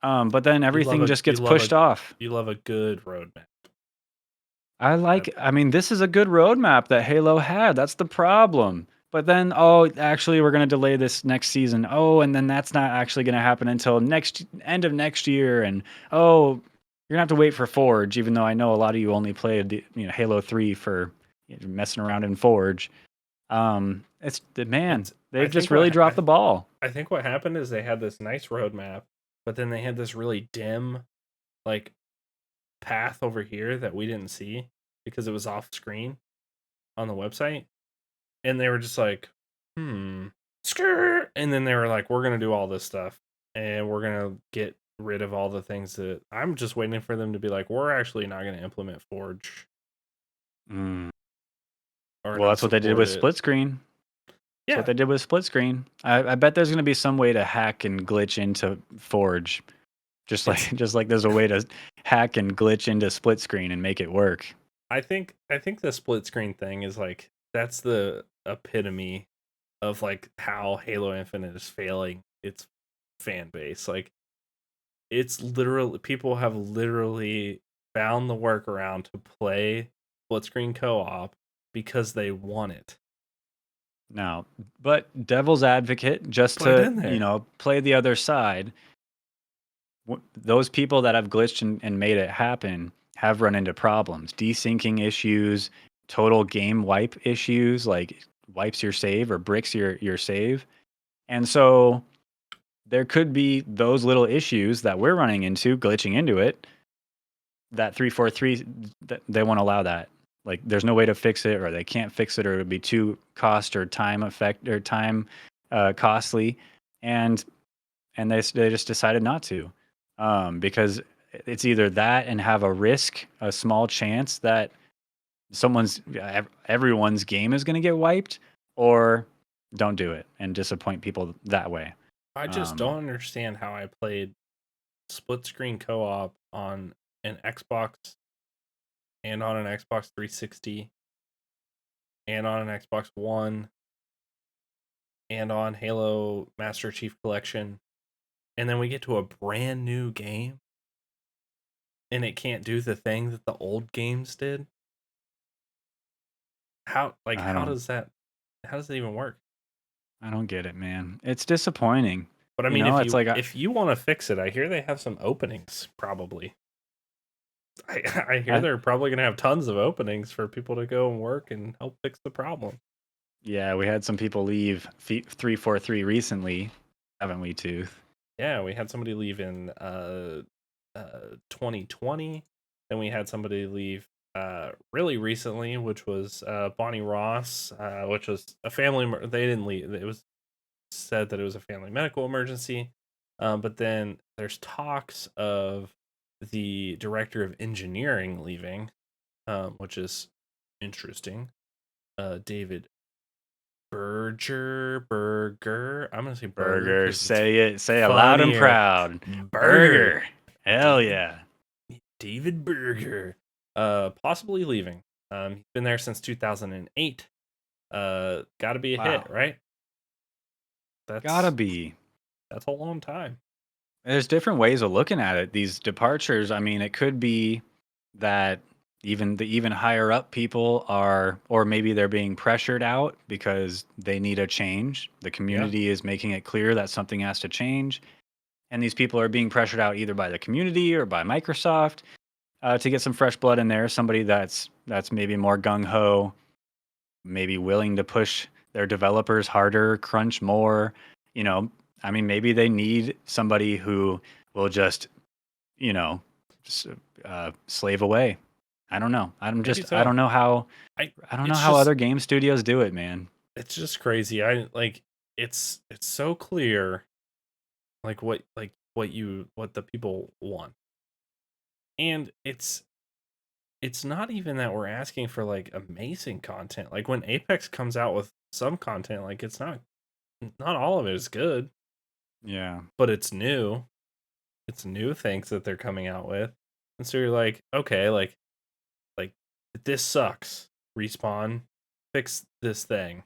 but then everything just gets pushed off. You love a good roadmap. That I mean, this is a good roadmap that Halo had. That's the problem. But then, oh, actually, we're going to delay this next season. Oh, and then that's not actually going to happen until next end of next year. And oh, you're gonna have to wait for Forge, even though I know a lot of you only played Halo 3 for messing around in Forge. It's the man. It's I They've just think really dropped the ball. I think what happened is they had this nice roadmap, but then they had this really dim like path over here that we didn't see because it was off screen on the website. And they were just like, skirt. And then they were like, we're gonna do all this stuff and we're gonna get rid of all the things that I'm just waiting for them to be like, we're actually not gonna implement Forge Mm. or Well, not that's what they did support with it. split screen. That's what Yeah, they did with split screen. I bet there's gonna be some way to hack and glitch into Forge, just like it's just like there's a way to hack and glitch into split screen and make it work. I think the split screen thing is like that's the epitome of like how Halo Infinite is failing its fan base. Like it's literally people have literally found the workaround to play split screen co-op because they want it. Now, but devil's advocate, just Put it to in there. play the other side, those people that have glitched and made it happen have run into problems, desyncing issues, total game wipe issues, like wipes your save or bricks your save. And so there could be those little issues that we're running into, glitching into it, that 343 they won't allow that. Like there's no way to fix it, or they can't fix it, or it would be too cost or time effect or time costly, and they just decided not to, because it's either that and have a risk, a small chance that everyone's game is going to get wiped, or don't do it and disappoint people that way. I just Um, don't understand how I played split screen co-op on an Xbox and on an Xbox 360 and on an Xbox One and on Halo Master Chief Collection, and then we get to a brand new game and it can't do the thing that the old games did. How like I don't how does that even work? I don't get it, man. It's disappointing. But I You mean, know, it's like if you want to fix it, I hear they have some openings. Probably, I hear I they're probably gonna have tons of openings for people to go and work and help fix the problem. yeah, we had some people leave 343 recently, haven't we, Tooth? Yeah, we had somebody leave in 2020. Then we had somebody leave really recently, which was Bonnie Ross, which was a family. They didn't leave. It was said that it was a family medical emergency. But then there's talks of the director of engineering leaving, which is interesting. David Burger. I'm gonna say Burger Burger, because it's say it, say it loud and funnier. proud. Burger. Burger. Hell David yeah. David Burger. Possibly leaving. He's been there since 2008. Gotta be a hit, Wow. right? Gotta That's be. that's a long time. There's different ways of looking at it. These departures, I mean, it could be that even the even higher up people are, or maybe they're being pressured out because they need a change. The Yeah. community is making it clear that something has to change. And these people are being pressured out either by the community or by Microsoft, to get some fresh blood in there. Somebody that's maybe more gung ho, maybe willing to push their developers harder, crunch more. You know, I mean, maybe they need somebody who will just, you know, s- slave away. I don't know. Maybe I so. don't know how, I I don't know it's how just other game studios do it, man. it's just crazy. I like it's so clear what the people want. And it's not even that we're asking for like amazing content. Like when Apex comes out with some content, like it's not all of it is good, Yeah. but it's new. It's new things that they're coming out with. And so you're like, okay, like this sucks. Respawn, fix this thing.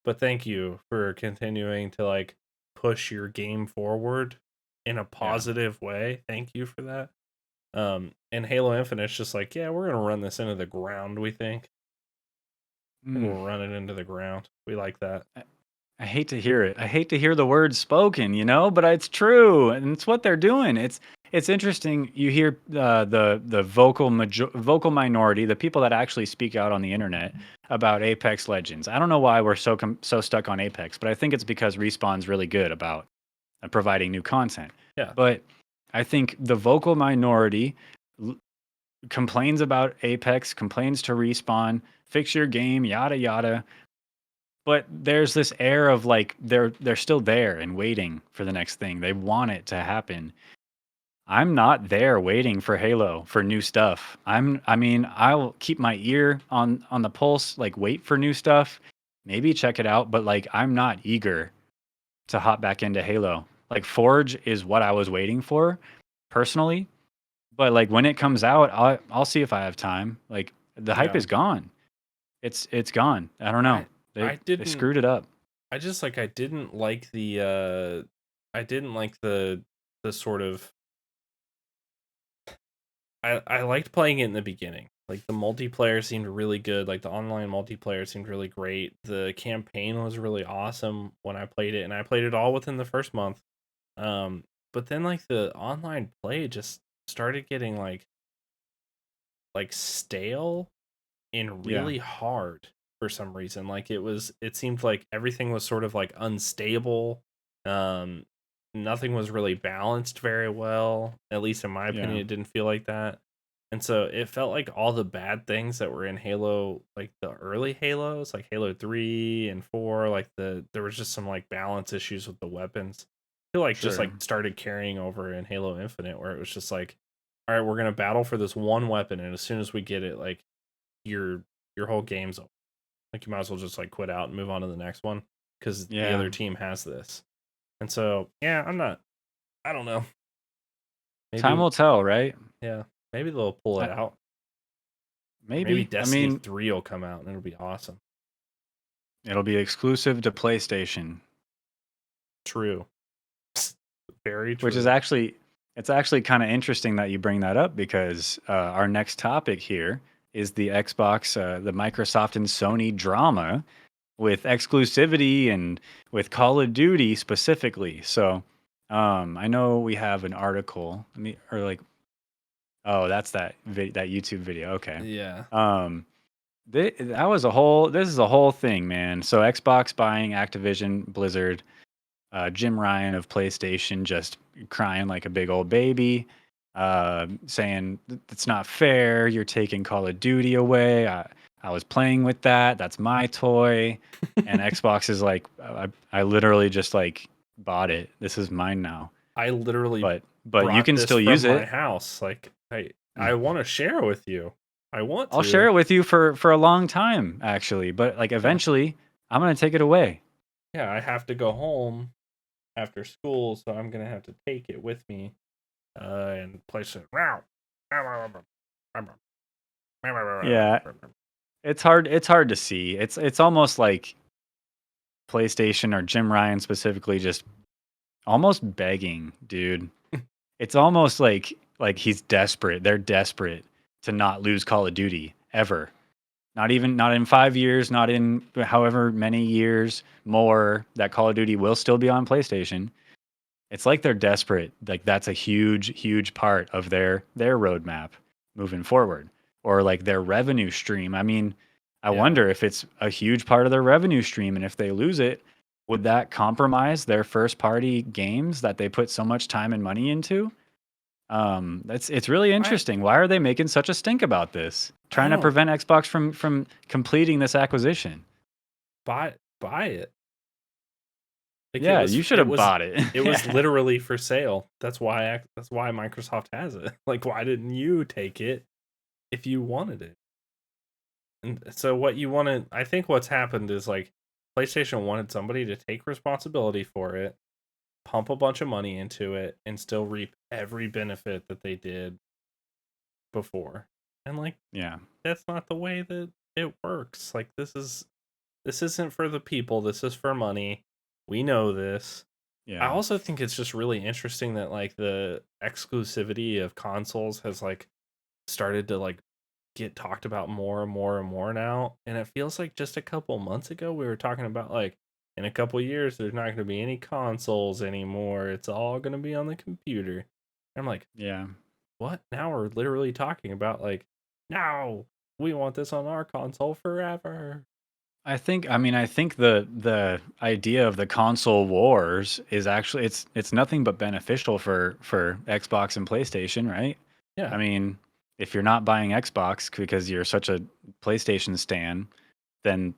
But thank you for continuing to like push your game forward in a Yeah. positive way. Thank you for that. And Halo Infinite's just like, yeah, we're gonna run this into the ground, we think. Mm. We'll run it into the ground. We like that. I hate to hear it. I hate to hear the words spoken, but it's true, and it's what they're doing. It's interesting. You hear the vocal minority, the people that actually speak out on the internet about Apex Legends. I don't know why we're so stuck on Apex, but I think it's because Respawn's really good about providing new content. Yeah. But I think the vocal minority l- complains about Apex, complains to Respawn, fix your game, yada yada. But there's this air of like they're still there and waiting for the next thing. They want it to happen. I'm not there waiting for Halo for new stuff. I mean, I'll keep my ear on the pulse, like wait for new stuff, maybe check it out, but like I'm not eager to hop back into Halo. Like Forge is what I was waiting for personally, but like when it comes out, I'll see if I have time. Like the hype Yeah. is gone. It's gone. I don't know. I They I they didn't screwed it up. I just like I didn't like I didn't like the sort of I liked playing it in the beginning. Like the multiplayer seemed really good. Like the online multiplayer seemed really great. The campaign was really awesome when I played it, and I played it all within the first month. Um, but then like the online play just started getting like stale and Yeah. really hard for some reason. Like it seemed like everything was sort of like unstable. Um Nothing was really balanced very well. At least in my Yeah. opinion, it didn't feel like that. And so it felt like all the bad things that were in Halo, like the early Halos, like Halo 3 and 4, like there was just some like balance issues with the weapons. I feel like just Sure. like started carrying over in Halo Infinite where it was just like, all right, we're gonna battle for this one weapon, and as soon as we get it, like your your whole game's over. Like you might as well just like quit out and move on to the next one because the Yeah. other team has this. And so yeah, I'm not. I don't know. Time Maybe will tell, right? yeah. Maybe they'll pull it I, out, or maybe maybe. I Destiny mean, 3 will come out and it'll be awesome. it'll be exclusive to PlayStation, True. Very which is true. actually it's actually kind of interesting that you bring that up because our next topic here is the Xbox, the Microsoft and Sony drama with exclusivity and with Call of Duty specifically. So, I know we have an article. I mean, or like, oh, that's that YouTube video. Okay. Yeah. Um, that was a whole. This is a whole thing, man. So Xbox buying Activision Blizzard, Jim Ryan of PlayStation just crying like a big old baby, saying it's not fair. You're taking Call of Duty away. I was playing with that. That's my toy. And Xbox is like, I literally just like bought it. This is mine now. I literally But you brought can this still from use my it. house. Like I Mm. want to share with you. I want I'll share to. it with you for a long time, actually. But like Yeah. eventually, I'm gonna take it away. Yeah, I have to go home after school, so I'm gonna have to take it with me and place it. Yeah, it's hard to see. It's almost like PlayStation or Jim Ryan specifically just almost begging, dude. It's almost like he's desperate. They're desperate to not lose Call of Duty ever. Not in 5 years, not in however many years more that Call of Duty will still be on PlayStation. It's like they're desperate. Like that's a huge part of their roadmap moving forward, or like their revenue stream. I mean, I Yeah. wonder if it's a huge part of their revenue stream, and if they lose it, would that compromise their first party games that they put so much time and money into? That's it's really I interesting. Why are they making such a stink about this? I Trying to don't prevent Xbox from completing this acquisition. buy it. Like Yeah, you should have bought it. it was literally for sale. That's why Microsoft has it. Like why didn't you take it if you wanted it? And so what you wanted, I think what's happened is like PlayStation wanted somebody to take responsibility for it, pump a bunch of money into it and still reap every benefit that they did before. And like Yeah, that's not the way that it works. Like this isn't for the people. This is for money. We know this. I yeah, also think it's just really interesting that like the exclusivity of consoles has like started to like get talked about more and more and more now. And it feels like just a couple months ago we were talking about like in a couple years there's not going to be any consoles anymore. It's all going to be on the computer. And I'm like, Yeah. what? Now we're literally talking about like, no, we want this on our console forever. I think the idea of the console wars is actually it's nothing but beneficial for Xbox and PlayStation, right? Yeah, I mean, if you're not buying Xbox because you're such a PlayStation stan, then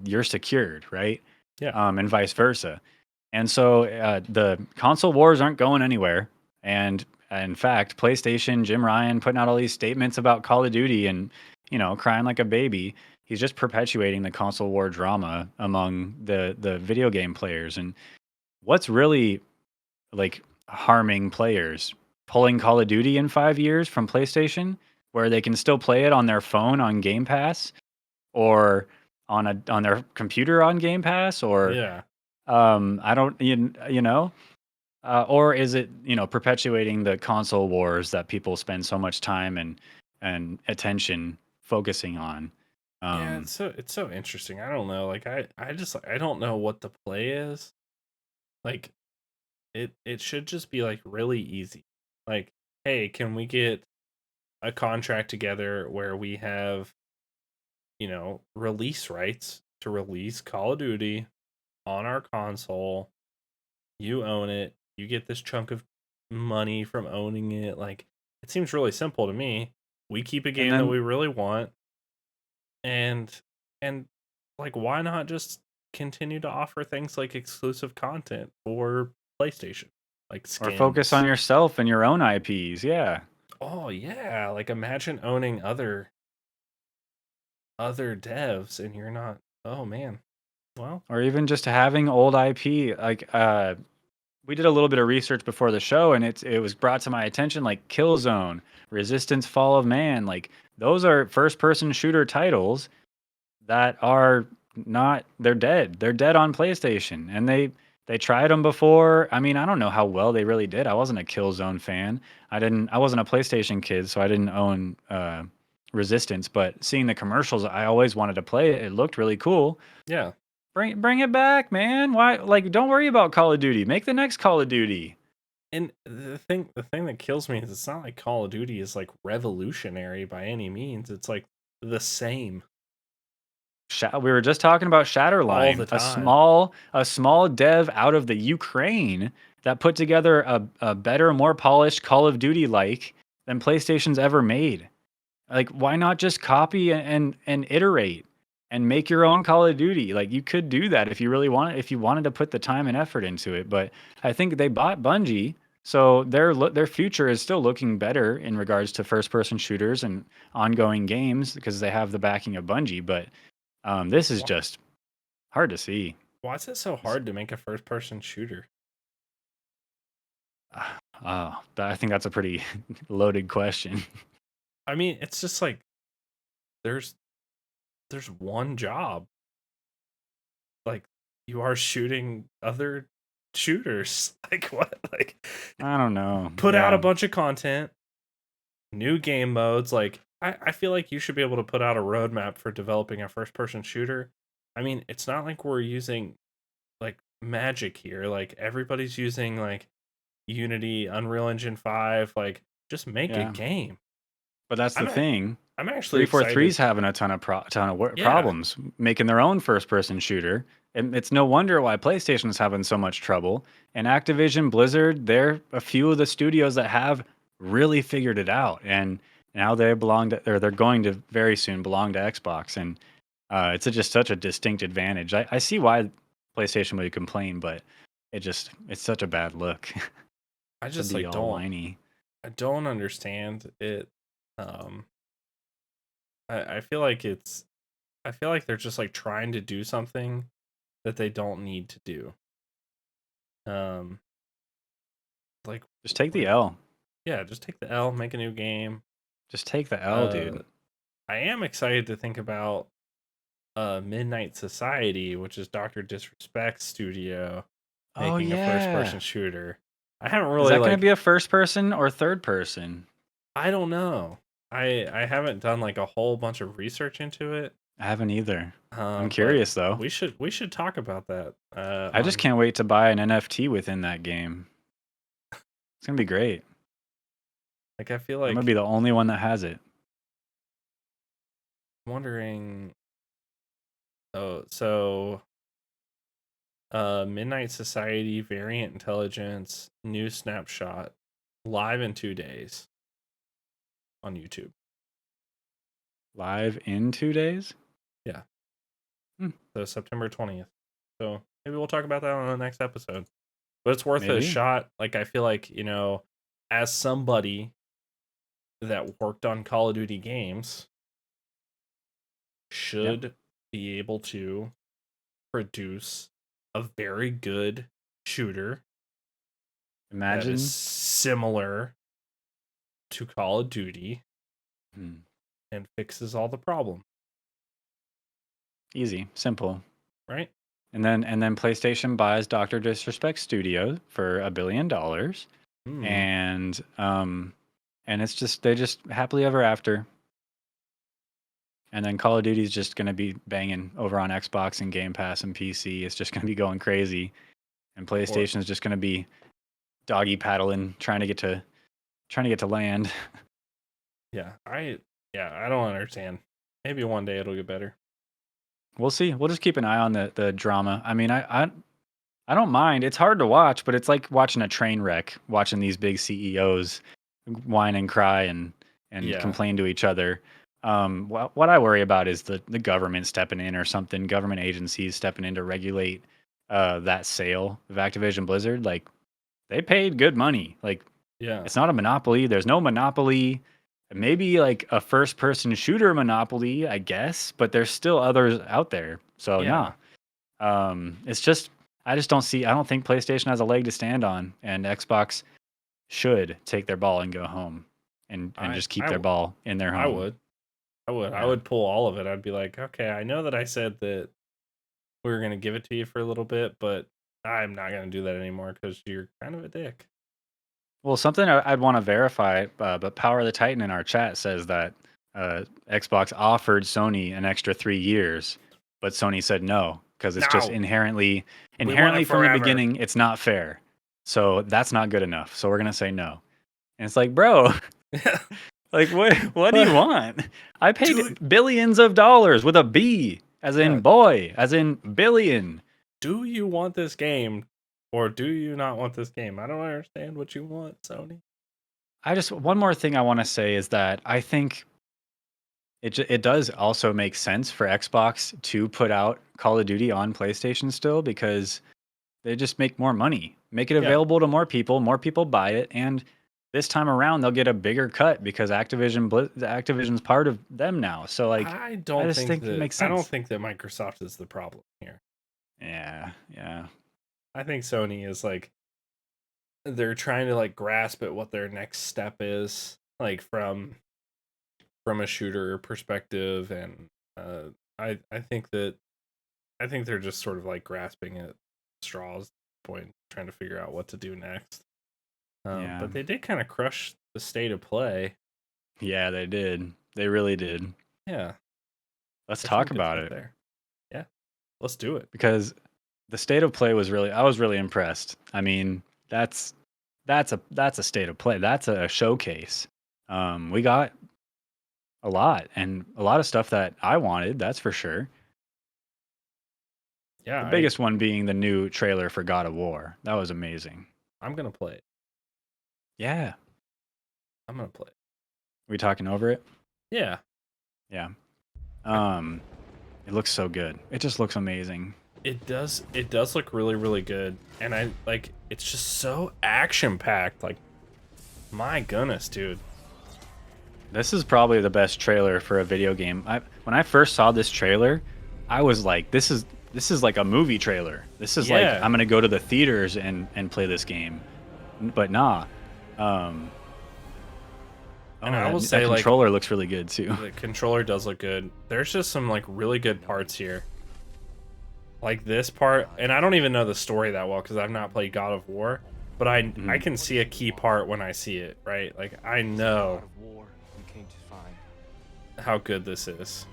you're secured, right? yeah, And vice versa. And so the console wars aren't going anywhere. And in fact, PlayStation, Jim Ryan putting out all these statements about Call of Duty and, crying like a baby. He's just perpetuating the console war drama among the video game players. And what's really like harming players? Pulling Call of Duty in 5 years from PlayStation, where they can still play it on their phone on Game Pass or on their computer on Game Pass, or yeah. I don't, or is it, perpetuating the console wars that people spend so much time and attention focusing on? Yeah, Um, it's so interesting. I don't know. Like I just I don't know what the play is. Like it should just be like really easy. Like, hey, can we get a contract together where we have, release rights to release Call of Duty on our console? You own it. You get this chunk of money from owning it. Like, it seems really simple to me. We keep a and game that then we really want, and and like, why not just continue to offer things like exclusive content for PlayStation, like or focus on skins? yourself and your own IPs, yeah. Oh yeah, like imagine owning other devs and you're not. Oh man. Well, Or even just having old IP. Like we did a little bit of research before the show, and it was brought to my attention, like Killzone, Resistance, Fall of Man. Like those are first person shooter titles that are not, they're dead. They're dead on PlayStation, and they tried them before. I mean, I don't know how well they really did. I wasn't a Killzone fan. I wasn't a PlayStation kid, so I didn't own Resistance, but seeing the commercials, I always wanted to play it. It looked really cool. yeah. Bring it back, man. Why, like, don't worry about Call of Duty. Make the next Call of Duty. And the thing that kills me is it's not like Call of Duty is like revolutionary by any means. It's like the same We were just talking about all the Shatterline, time. a small dev out of the Ukraine that put together a better, more polished Call of Duty like than PlayStation's ever made. Like, why not just copy and iterate and make your own Call of Duty? Like, you could do that if you really wanted, if you wanted to put the time and effort into it. But I think they bought Bungie, so their future is still looking better in regards to first person shooters and ongoing games because they have the backing of Bungie. But this is Why, just hard to see. why is it so It's- hard to make a first person shooter? I think that's a pretty loaded question. I mean, it's just like there's there's one job. Like you are shooting other shooters. Like what? Like I don't know. put out a Yeah, bunch of content, new game modes. Like I feel like you should be able to put out a roadmap for developing a first person shooter. I mean, it's not like we're using like magic here. Like everybody's using like Unity, Unreal Engine 5. Like just make a yeah. game. But that's the I'm a, thing. I'm actually excited. 343's having a ton of Yeah. problems making their own first person shooter. And it's no wonder why PlayStation's having so much trouble. And Activision, Blizzard, they're a few of the studios that have really figured it out. And now they belong to, or they're going to very soon belong to Xbox. And just such a distinct advantage. I see why PlayStation would complain, but it's such a bad look I to just be like all don't whiny. I don't understand it. Um I feel like I feel like they're just like trying to do something that they don't need to do. Um like Just take the like L. yeah, just take the L, make a new game. Just take the L, Uh dude. I am excited to think about Midnight Society, which is Dr. Disrespect's studio Oh making a first person yeah. shooter. I haven't Is really that going to like be a first person or third person? I don't know. I haven't done like a whole bunch of research into it. I haven't either. I'm But curious though. we should talk about that I just on can't wait to buy an NFT within that game. It's going to be great. Like I feel I'm gonna like be the only one that has it. I'm wondering. Oh, so Midnight Society, Variant Intelligence, New Snapshot, live in 2 days on YouTube. Live in 2 days? Yeah. Hmm, So September 20th. So maybe we'll talk about that on the next episode. But it's worth a maybe. shot. Like I feel like, as somebody that worked on Call of Duty games Yep. should be able to produce a very good shooter that is Imagine. similar to Call of Duty Hmm, and fixes all the problem, easy, simple. right? And then PlayStation buys Dr. Disrespect Studio for $1 billion, Hmm. and it's just they just happily ever after. And then Call of Duty is just gonna be banging over on Xbox and Game Pass and PC. It's just gonna be going crazy, and Or PlayStation is just gonna be doggy paddling, trying to get to land. yeah, I don't understand. Maybe one day it'll get better. We'll see. We'll just keep an eye on the drama. I mean, I don't mind. It's hard to watch, but it's like watching a train wreck, watching these big CEOs whine and cry and Yeah. complain to each other. What I worry about is the government stepping in or something, government agencies stepping in to regulate that sale of Activision Blizzard. Like they paid good money. Like Yeah. it's not a monopoly. There's no monopoly. Maybe like a first person shooter monopoly, I guess, but there's still others out there. So nah. Yeah. It's just I don't think PlayStation has a leg to stand on, and Xbox should take their ball and go home, and I just keep I their w- ball in their I home. would. I would. I Yeah. would pull all of it. I'd be like, "Okay, I know that I said that we were going to give it to you for a little bit, but I'm not going to do that anymore cuz you're kind of a dick." Well, something I'd want to verify, but Power of the Titan in our chat says that Xbox offered Sony an extra 3 years, but Sony said no because it's just No. We want it inherently from the forever. beginning, it's not fair. So that's not good enough. So we're gonna say no. And it's like, bro, like what do you But want? I paid do billions of dollars with a B, as in yeah, boy, as in billion. do you want this game or do you not want this game? I don't understand what you want, Sony. I just one more thing I want to say is that I think it does also make sense for Xbox to put out Call of Duty on PlayStation still because they just make more money. Make it Yeah. available to more people buy it, and this time around they'll get a bigger cut because Activision's part of them now. So like I just think it makes I don't sense. think that Microsoft is the problem here. Yeah, yeah. I think Sony is like they're trying to like grasp at what their next step is, like from a shooter perspective, and I think that I think they're just sort of like grasping at straws at this point, trying to figure out what to do next. Yeah. But they did kind of crush the state of play. Yeah, they did. They really did. Yeah, Let's there's some talk good about stuff it there. Yeah, let's do it. because the state of play was really I was really impressed. I mean, that's a state of play. That's a showcase. We got a lot and a lot of stuff that I wanted, that's for sure. Yeah, The biggest one being the new trailer for God of War. That was amazing. I'm gonna play it. Yeah. I'm gonna play it. We talking over it? Yeah, Yeah. I, Um, it looks so good. It just looks amazing. it does. It does look really, really good, and I like. It's just so action packed. Like, my goodness, dude. This is probably the best trailer for a video game. When I first saw this trailer, I was like, this is like a movie trailer. This is like Yeah, I'm gonna go to the theaters and play this game. But nah. Um, oh, and I will that say, like, controller looks really good too. the controller does look good. There's just some like really good parts here. Like this part, and I don't even know the story that well because I've not played God of War, but I Mhm. can see a key part when I see it, right? Like I know how good this is.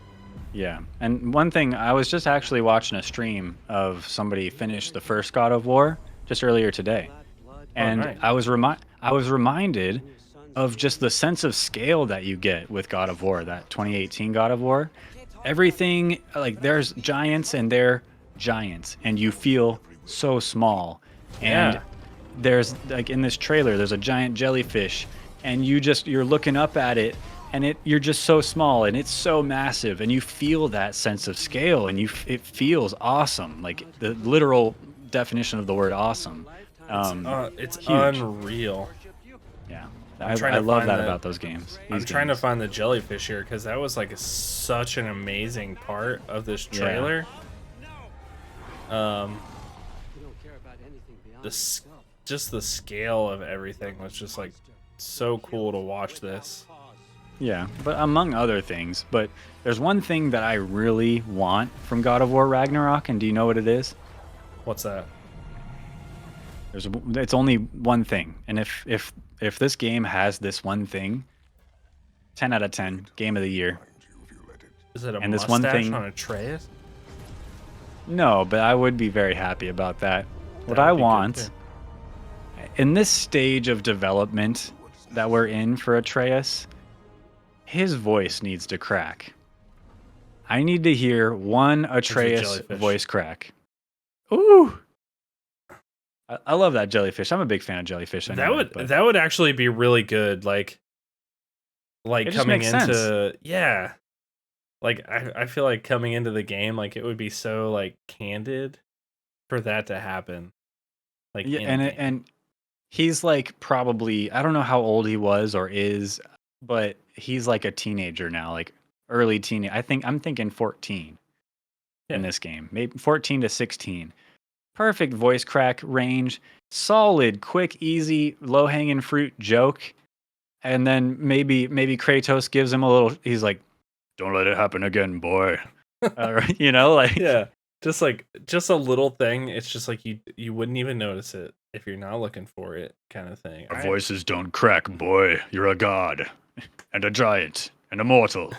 Yeah. And one thing, I was just actually watching a stream of somebody finish the first God of War just earlier today. Oh, And nice. I was reminded of just the sense of scale that you get with God of War, that 2018 God of War. Everything, like, there's giants and they're giants, and you feel so small. And Yeah. there's, like, in this trailer, there's a giant jellyfish, and you're looking up at it, and you're just so small, and it's so massive, and you feel that sense of scale, and it feels awesome, like the literal definition of the word awesome. It's Huge. unreal. Yeah, I'm trying I to love find that the about those games. I'm These trying to games. find the jellyfish here because that was like such an amazing part of this Yeah. trailer. Um, just the scale of everything was just like so cool to watch this. Yeah, but among other things, but there's one thing that I really want from God of War Ragnarok, and do you know what it is? What's that? It's only one thing, and if this game has this one thing, 10 out of 10, game of the year. Is it a And this one mustache thing, on a tray? no, but I would be very happy about that. What That I would be good too. want in this stage of development that we're in for Atreus, his voice needs to crack. I need to hear one There's a Atreus jellyfish. voice crack. Ooh. I love that jellyfish. I'm a big fan of jellyfish anyway. But That would actually be really good. Like it just coming makes sense. into like I feel like coming into the game, like it would be so like candid for that to happen. Like Yeah, in a and game. he's like probably, I don't know how old he was or is, but he's like a teenager now, like early teen. I'm thinking 14 in Yeah. this game, maybe 14 to 16. Perfect voice crack range, solid, quick, easy, low hanging fruit joke, and then maybe Kratos gives him a little. He's like, "Don't let it happen again, boy." Like Yeah. Just a little thing. It's just like you wouldn't even notice it if you're not looking for it, kind of thing. our voices don't crack, boy. You're a god and a giant and immortal.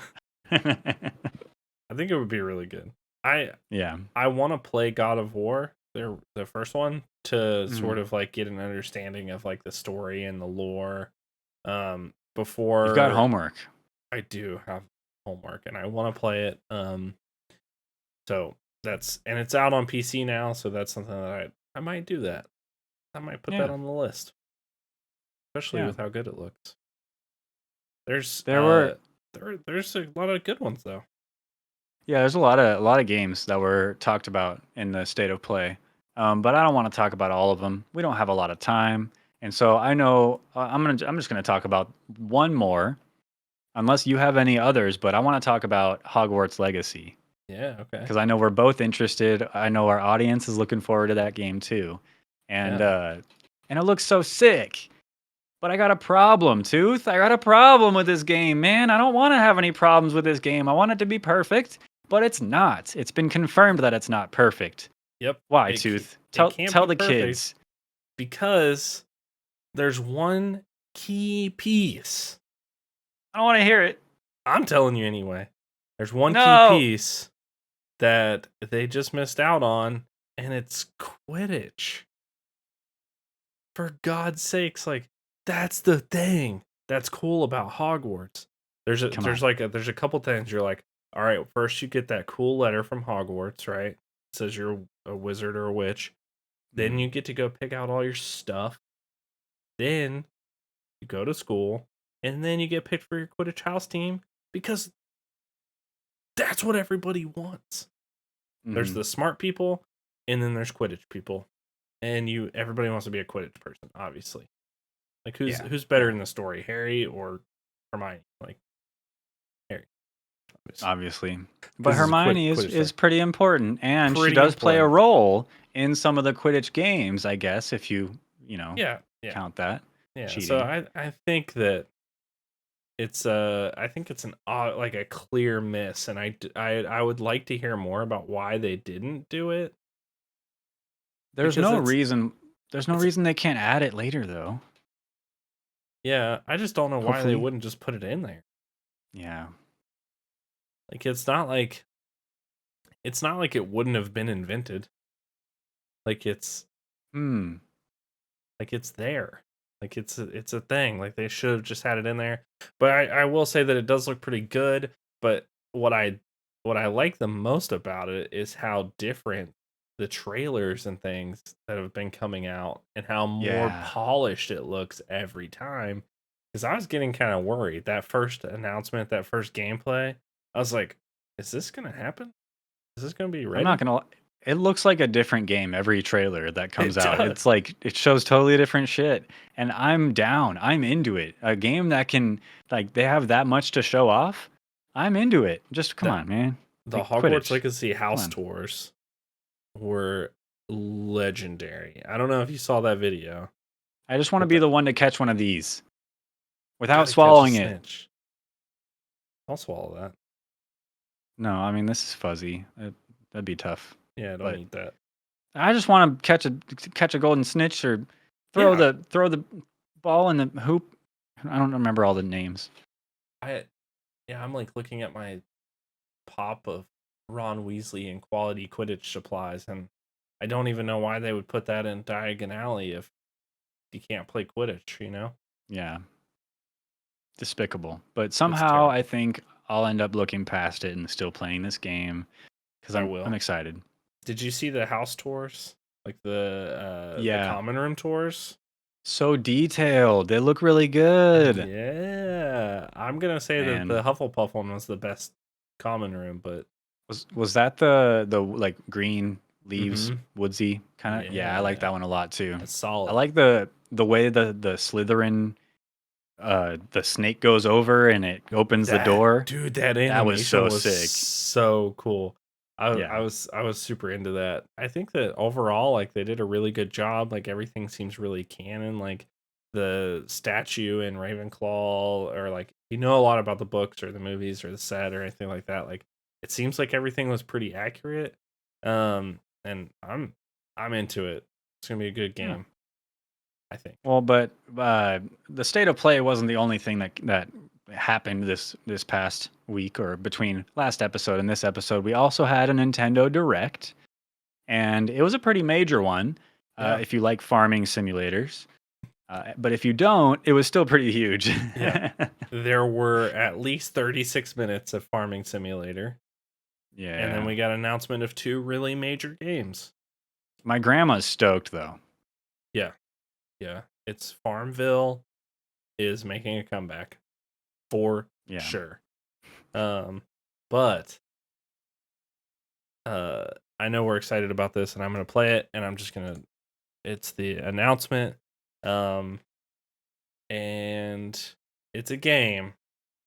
I think it would be really good. I Yeah. I want to play God of War, the first one, to sort Mhm. of like get an understanding of like the story and the lore. You've got Before homework. I do have homework and I want to play it. So and it's out on PC now, so that's something that I might do that. I might put that Yeah. on the list, especially Yeah. with how good it looks. There's There were there's a lot of good ones though. Yeah, there's a lot of games that were talked about in the state of play. But I don't want to talk about all of them. We don't have a lot of time. And so I know I'm just going to talk about one more unless you have any others, but I want to talk about Hogwarts Legacy Yeah, okay. because I know we're both interested. I know our audience is looking forward to that game too. And Yeah. and it looks so sick. But I got a problem, Tooth. I got a problem with this game, man. I don't want to have any problems with this game. I want it to be perfect, but it's not. It's been confirmed that it's not perfect. Yep. Why, It Tooth? it Tell can't tell be the perfect kids. because there's one key piece. I don't want to hear it. I'm telling you anyway. There's one key No. piece that they just missed out on, and it's Quidditch. For God's sakes, like that's the thing that's cool about Hogwarts. Come on. There's a couple things you're like, all right, first you get that cool letter from Hogwarts, right? It says you're a wizard or a witch. Then Mhm. you get to go pick out all your stuff. Then you go to school, and then you get picked for your Quidditch house team because that's what everybody wants. There's Mhm. the smart people, and then there's Quidditch people, and everybody wants to be a Quidditch person, obviously. Like Yeah. who's better Yeah. in the story, Harry or Hermione? Like Harry, Obviously. But because he's a Hermione Quidditch is star. pretty important, and she Pretty does play a important. role in some of the Quidditch games, I guess, if you Yeah, yeah, count that yeah. So cheating. I think that I think it's an like a clear miss, and I would like to hear more about why they didn't do it There's because no reason there's no it's reason they can't add it later though. yeah. I just don't know why they Hopefully. wouldn't just put it in there. Yeah. Like it's not like it wouldn't have been invented. Like Hmm. it's there. Like it's a thing. Like they should have just had it in there. But I will say that it does look pretty good. But what I like the most about it is how different the trailers and things that have been coming out and how more Yeah. polished it looks every time. Because I was getting kind of worried that first announcement, that first gameplay. I was like, is this gonna happen? Is this gonna be I'm not ready? gonna. It looks like a different game every trailer that comes It out. does. It's like it shows totally different shit, and I'm down. I'm into it. A game that can like they have that much to show off. I'm into it. Just come The on, man. the Like Hogwarts Quidditch. Legacy Come house on. tours were legendary. I don't know if you saw that video, I just want to but be the one to catch one of these without gotta catch a swallowing it. snitch. I'll swallow that. No, I mean this is fuzzy. That'd be tough. Yeah, I don't But need that. I just want to catch a golden snitch or Yeah, throw the ball in the hoop. I don't remember all the names. I yeah, I'm like looking at my pop of Ron Weasley and quality Quidditch supplies, and I don't even know why they would put that in Diagon Alley if you can't play Quidditch. Yeah, despicable. But It's somehow I terrible. think I'll end up looking past it and still playing this game because I I'm will. excited. Did you see the house tours? Like the Yeah, common room tours? so detailed. They look really good. Yeah. I'm gonna say that the Man, Hufflepuff one was the best common room, but was that the like green leaves mm-hmm. woodsy kind of? Yeah, I like Yeah. that one a lot too. That's I solid. like the way the Slytherin the snake goes over and it opens the That door. dude, that That was animation so was sick. so cool. Yeah. I was super into that. I think that overall, like they did a really good job. Like everything seems really canon. Like the statue in Ravenclaw, or like you know a lot about the books or the movies or the set or anything like that. Like it seems like everything was pretty accurate. And I'm into it. It's gonna be a good Yeah. game, I think. Well, but the state of play wasn't the only thing that happened this past week or between last episode and this episode. We also had a Nintendo Direct, and it was a pretty major one. Yeah. If you like farming simulators, but if you don't, it was still pretty huge. Yeah. There were at least 36 minutes of Farming Simulator, and then Yeah, we got an announcement of two really major games. my grandma's stoked though. Yeah. Yeah. It's Farmville is making a comeback for Yeah. sure. But I know we're excited about this and I'm going to play it and I'm just going to it's the announcement and it's a game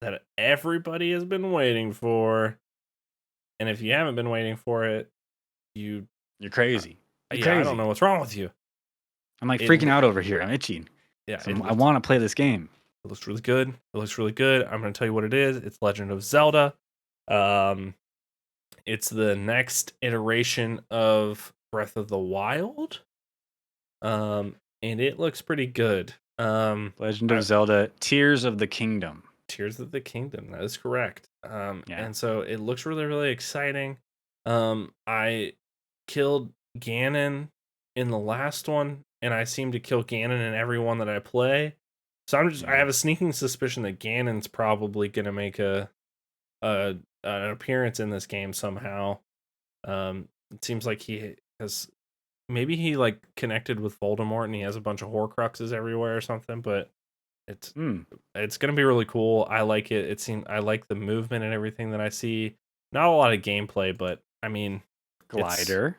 that everybody has been waiting for. And if you haven't been waiting for it, you You're crazy. You're yeah, I don't crazy. know what's wrong with you. I'm like It freaking out over here. I'm itching. yeah, 'Cause I want to play this game. it looks really good. It looks really good. I'm going to tell you what it is. It's Legend of Zelda. Um it's the next iteration of Breath of the Wild. And it looks pretty good. Legend of I, Zelda: Tears of the Kingdom. Tears of the Kingdom. That is correct. Yeah. And so it looks really, really exciting. I killed Ganon in the last one, and I seem to kill Ganon in every one that I play. So I Yeah. have a sneaking suspicion that Ganon's probably gonna make an appearance in this game somehow. It seems like he has maybe he like connected with Voldemort and he has a bunch of Horcruxes everywhere or something, but it's Hmm. it's gonna be really cool. I like it. I like the movement and everything that I see. Not a lot of gameplay, but I mean, it's Glider.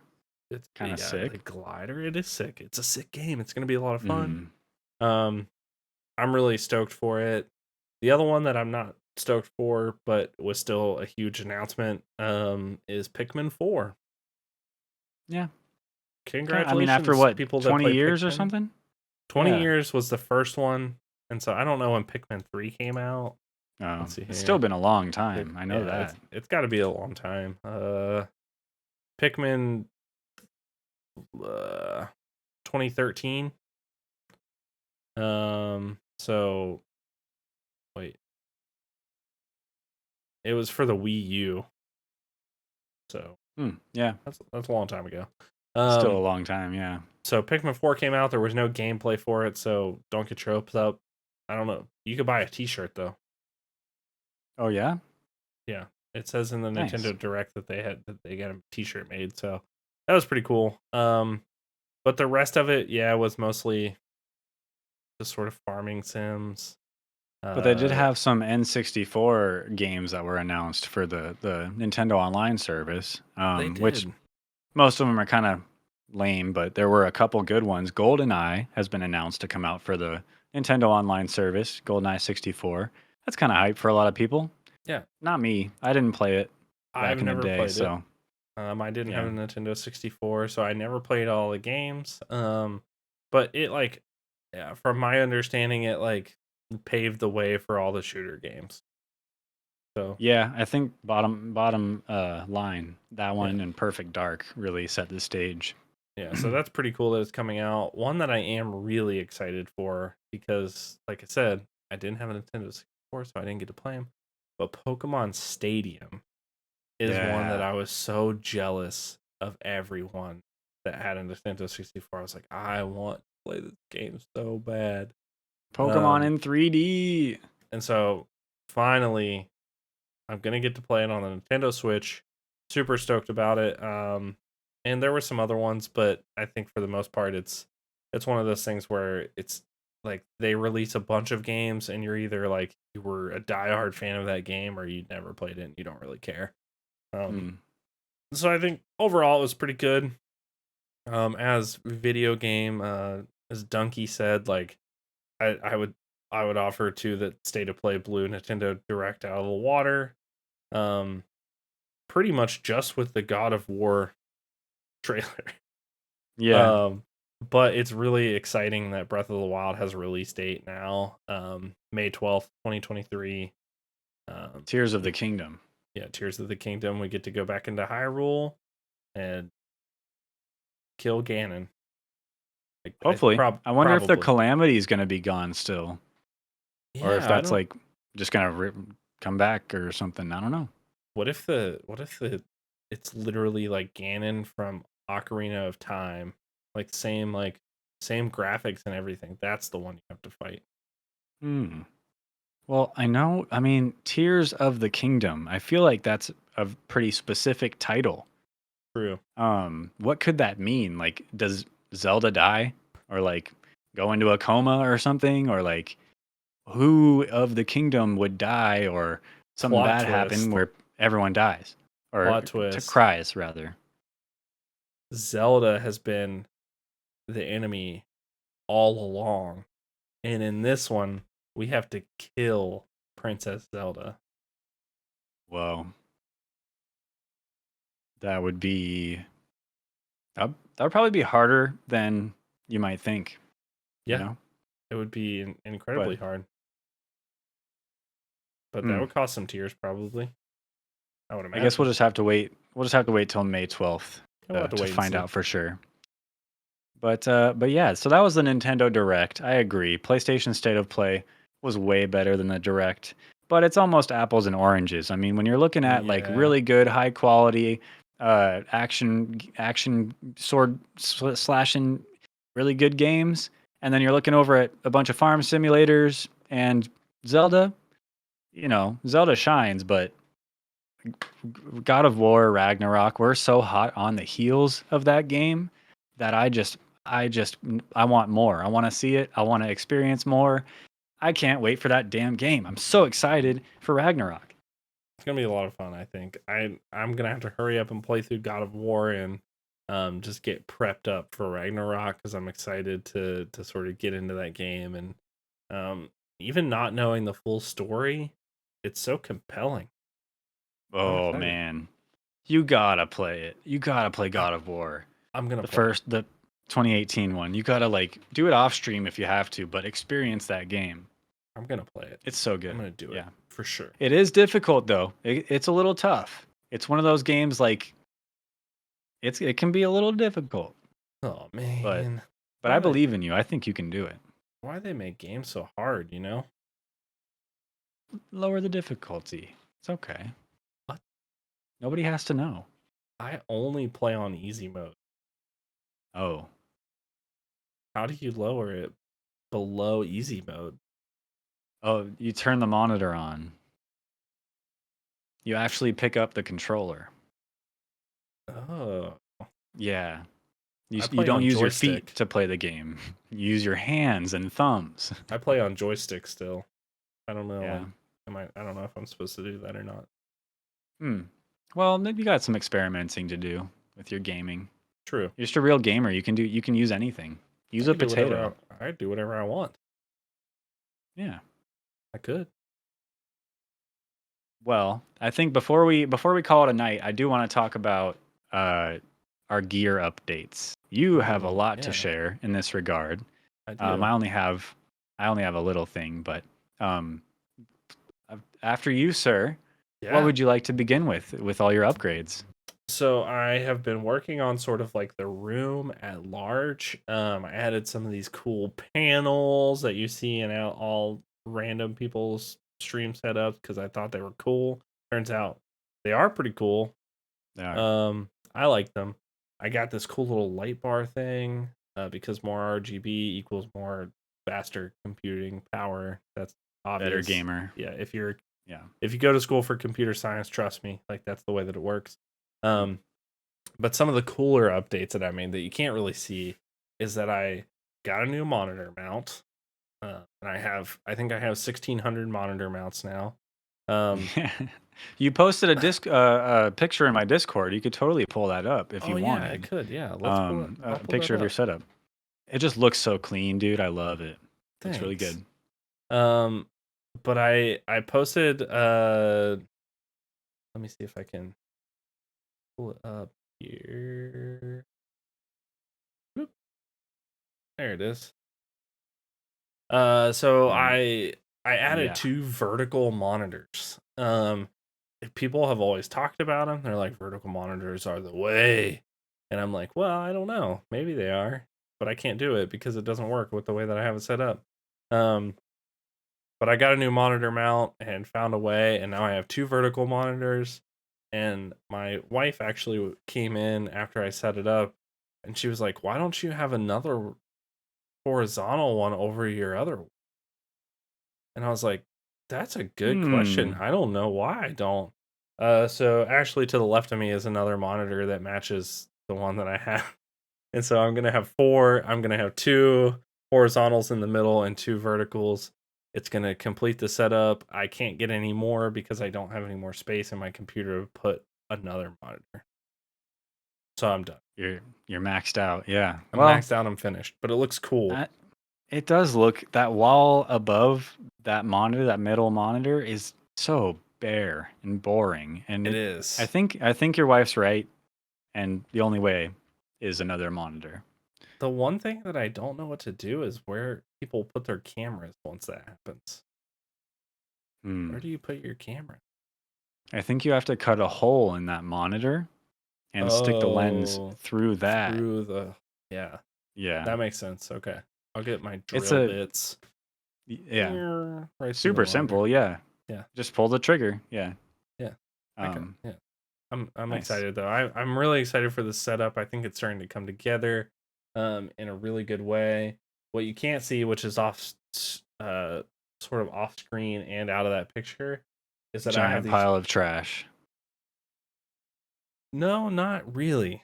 it's Kind of yeah, the sick. glider. It is sick. It's a sick game. It's gonna be a lot of fun. Mm. Um, I'm really stoked for it. The other one that I'm not stoked for, but was still a huge announcement, is Pikmin 4. Yeah. I mean, after Congratulations, what, people that 20 play years or Pikmin. something? 20 Yeah. years was the first one, and so I don't know when Pikmin 3 came out. Oh, Let's see it's still here. been a long time. I know Yeah, that. it's got to be a long time. Pikmin 2013. So wait, it was for the Wii U. So Yeah. that's a long time ago. Still a Um, long time, yeah. so Pikmin 4 came out. There was no gameplay for it, so don't get your hopes up. I don't know. You could buy a T-shirt though. Oh yeah? Yeah, it says in the Nice. Nintendo Direct that they got a T-shirt made, so that was pretty cool. But the rest of it, yeah, was mostly just sort of farming sims. But they did Uh, have some N64 games that were announced for the Nintendo Online service, they which did. most of them are kind of lame, but there were a couple good ones. GoldenEye has been announced to come out for the Nintendo Online service, GoldenEye 64. That's kind of hype for a lot of people. Yeah, Not me. I didn't play it I've back in the never day, played it. so I didn't have yeah. a Nintendo 64, so I never played all the games. But it like, yeah, from my understanding, it like paved the way for all the shooter games. So Yeah, I think bottom line, that yeah, one and Perfect Dark really set the stage. yeah. So that's pretty cool that it's coming out. One that I am really excited for because, like I said, I didn't have a Nintendo 64, so I didn't get to play them. But Pokemon Stadium is one that Yeah. I was so jealous of everyone that had a Nintendo 64. I was like, I want to play this game so bad. Pokemon Um, in 3D. and so finally, I'm gonna get to play it on the Nintendo Switch. Super stoked about it. And there were some other ones, but I think for the most part, it's one of those things where it's like they release a bunch of games, and you're either like you were a diehard fan of that game, or you never played it and you don't really care. Um, Hmm. so I think overall it was pretty good. As video game, as Donkey said, like I I would offer to that State of Play blew Nintendo Direct out of the water. Um, pretty much just with the God of War trailer. Yeah. Um, but it's really exciting that Breath of the Wild has a release date now, May 12th, 2023. Tears of the We Kingdom. Yeah, Tears of the Kingdom. We get to go back into Hyrule and kill Ganon. Like I Hopefully. I wonder if the probably. calamity is going to be gone still, or if Yeah, I that's don't. like just going to come back or something. I don't know. What if the it's literally like Ganon from Ocarina of Time, like same graphics and everything. That's the one you have to fight. Hmm. Well, I know. I mean, Tears of the Kingdom. I feel like that's a pretty specific title. True. What could that mean? Like, does Zelda die, or like go into a coma or something, or like who of the kingdom would die, or something Plot bad happen twist. where everyone dies or Plot twist. cries rather? Zelda has been the enemy all along. And in this one, we have to kill Princess Zelda. Well, that would be that would probably be harder than you might think, you Yeah, know. it would be But incredibly hard, but that hmm, would cost some tears probably. I would I guess we'll imagine. just have to wait. We'll just have to wait till May 12th We'll have to to wait and find see. out for sure. But yeah, so that was the Nintendo Direct. I agree. PlayStation State of Play was way better than the Direct, but it's almost apples and oranges. I mean, when you're looking at like Yeah. really good, high quality action sword slashing, really good games, and then you're looking over at a bunch of farm simulators and Zelda. Zelda shines, but God of War Ragnarok, we're so hot on the heels of that game that I want more. I want to see it. I want to experience more. I can't wait for that damn game. I'm so excited for Ragnarok. It's gonna be a lot of fun, I think. I'm gonna have to hurry up and play through God of War and just get prepped up for Ragnarok because I'm excited to sort of get into that game and even not knowing the full story, it's so compelling. I'm Oh excited. man. You gotta play it. You gotta play I, God of War. I'm gonna The play it. first the 2018 one. You gotta like do it off stream if you have to, but experience that game. I'm gonna play it. It's so I'm good. gonna do it Yeah. for sure. It is difficult though. It's a little tough. It's one of those games like it can be a little difficult, Oh but man, I why they believe in you. I think you can do it. why they make games so hard? Lower the difficulty. It's okay. What? Nobody has to know. I only play on easy mode. Oh. How do you lower it below easy mode? Oh, you turn the monitor on. You actually pick up the controller. Oh, Yeah. I You play don't on use your feet joystick. to play the game. You use your hands and thumbs. I play on joystick still. I don't know, Yeah. like, I don't know if I'm supposed to do that or not. Hmm. Well, you got some experimenting to do with your gaming. True. You're just a real gamer. You can use anything. Use I a can do whatever potato. I do whatever I want. Yeah. I could. Well, I think before we call it a night, I do want to talk about uh, our gear updates. You have a Ooh, lot to yeah, share in this regard. I do. I only have a little thing, but um, after you, sir, what Yeah. would you like to begin with all your upgrades? So I have been working on sort of like the room at large. I added some of these cool panels that you see in all random people's stream setups because I thought they were cool. Turns out they are pretty cool. They are I like them. I got this cool little light bar thing because more RGB equals more faster computing power. That's better obvious. gamer. Yeah, Yeah. if you go to school for computer science, trust me, like that's the way that it works. Mm. Um, but some of the cooler updates that I made that you can't really see is that I got a new monitor mount. And I think I have 1,600 monitor mounts now. Um, You posted a picture in my Discord. You could totally pull that up if oh you yeah, I wanted. could. Yeah, let's pull it. A I'll pull that picture of your up. setup. It just looks so clean, dude. I love it. Looks really Thanks. good. Um, but I posted. Let me see if I can pull it up here. Whoop, there it is. So Um, I added yeah. 2 vertical monitors. People have always talked about them. They're like vertical monitors are the way, and I'm like, well, I don't know. Maybe they are, but I can't do it because it doesn't work with the way that I have it set up. Um, but I got a new monitor mount and found a way, and now I have 2 vertical monitors. And my wife actually came in after I set it up, and she was like, "Why don't you have another horizontal one over your other?" And I was like, "That's a good question. Hmm. I don't know why I don't." So actually, to the left of me is another monitor that matches the one that I have, and so I'm gonna have 4. I'm gonna have 2 horizontals in the middle and 2 verticals. It's gonna complete the setup. I can't get any more because I don't have any more space in my computer to put another monitor. So I'm done. You're maxed out. Yeah. I'm Well, maxed out. I'm finished, but it looks cool. that it does look that wall above that monitor, that middle monitor is so bare and boring. And It it is. I think your wife's right, and the only way is another monitor. The one thing that I don't know what to do is where people put their cameras once that happens. Hmm. Where do you put your camera? I think you have to cut a hole in that monitor and stick the lens Oh, through that. through the yeah. Yeah. That makes sense. Okay. I'll get my It's drill a bits. yeah, Right through the super monitor. simple. Yeah. Yeah. Just pull the trigger. Yeah. Yeah. Okay. Um, Yeah. I'm nice. excited though. I'm really excited for this setup. I think it's starting to come together in a really good way. What you can't see, which is uh sort of off screen and out of that picture, is that I have Giant these. pile of trash. No, not really.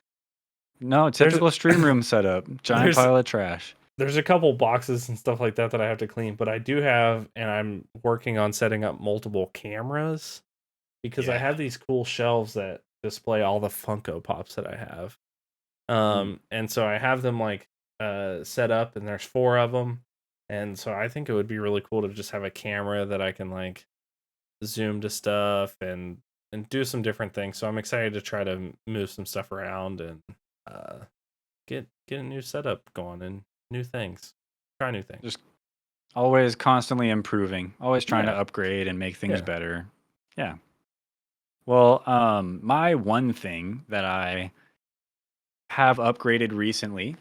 No, There's typical stream room setup. Giant there's pile of trash. there's a couple boxes and stuff like that that I have to clean, but I do have, and I'm working on setting up multiple cameras because I Yeah. have these cool shelves that display all the Funko Pops that I have. Mm. And so I have them like set up, and there's 4 of them, and so I think it would be really cool to just have a camera that I can like zoom to stuff and do some different things. So I'm excited to try to move some stuff around and uh get a new setup going and new things. Try new things. Just always constantly improving. Always trying to Yeah. upgrade and make things Yeah. better. Yeah. Well, my one thing that I have upgraded recently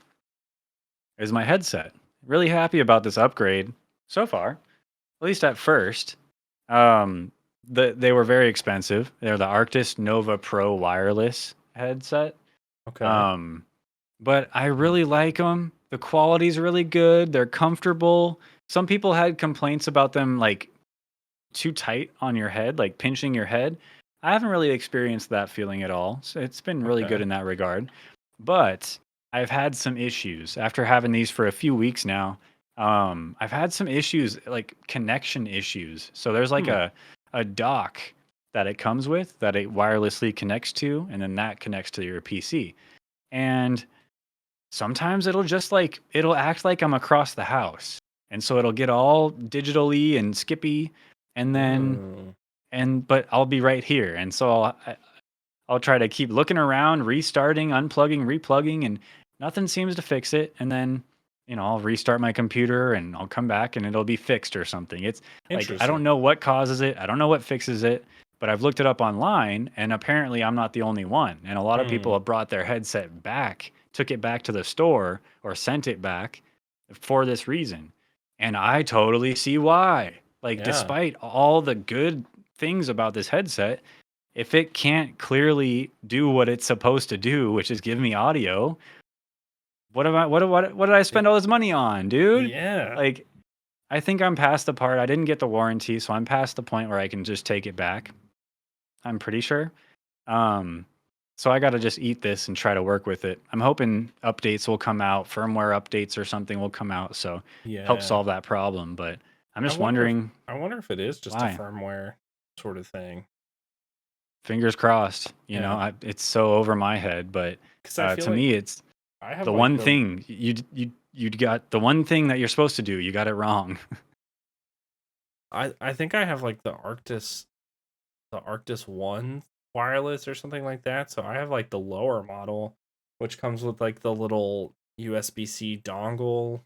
is my headset. Really happy about this upgrade so far, at least at first. Um, they were very expensive. They're the Arctis Nova Pro wireless headset. Okay. Um, but I really like them. The quality's really good. They're comfortable. Some people had complaints about them like too tight on your head, like pinching your head. I haven't really experienced that feeling at all. So it's been really good Okay. in that regard. But I've had some issues after having these for a few weeks now. I've had some issues, like connection issues. So there's like Hmm. a dock that it comes with that it wirelessly connects to, and then that connects to your PC. And sometimes it'll just like it'll act like I'm across the house. And so it'll get all digitally and skippy, and then Oh, but I'll be right here. And so I'll try to keep looking around, restarting, unplugging, replugging, and nothing seems to fix it. And then, I'll restart my computer and I'll come back and it'll be fixed or something. It's like I don't interesting. know what causes it. I don't know what fixes it, but I've looked it up online and apparently I'm not the only one. And a lot of people Hmm. have brought their headset back, took it back to the store or sent it back for this reason. And I totally see why. Like Yeah. despite all the good things about this headset, if it can't clearly do what it's supposed to do, which is give me audio, what did I Y- spend all this money on, dude? Yeah. Like, I think I'm past the part. I didn't get the warranty, so I'm past the point where I can just take it back. I'm pretty sure. Um, so I got to just eat this and try to work with it. I'm hoping updates will come out, firmware updates or something will come out, so help Yeah. solve that problem. But I'm I just wonder if wondering I wonder if it is just a why. firmware sort of thing. Fingers crossed. Yeah. It's so over my head, but Because I feel to like me, it's I have the like one the thing you got the one thing that you're supposed to do. You got it wrong. I think I have like the Arctis One wireless or something like that. So I have like the lower model, which comes with like the little USB-C dongle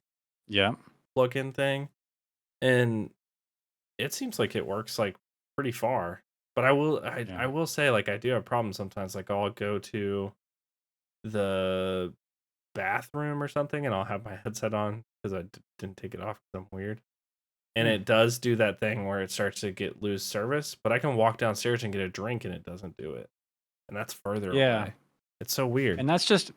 Yeah, plug-in thing, and it seems like it works like pretty far. But yeah, I will say like I do have problems sometimes. Like I'll go to the bathroom or something, and I'll have my headset on because didn't take it off because I'm weird. And hmm, it does do that thing where it starts to get lose service, but I can walk downstairs and get a drink and it doesn't do it. And that's further yeah. away. It's so weird. And that's just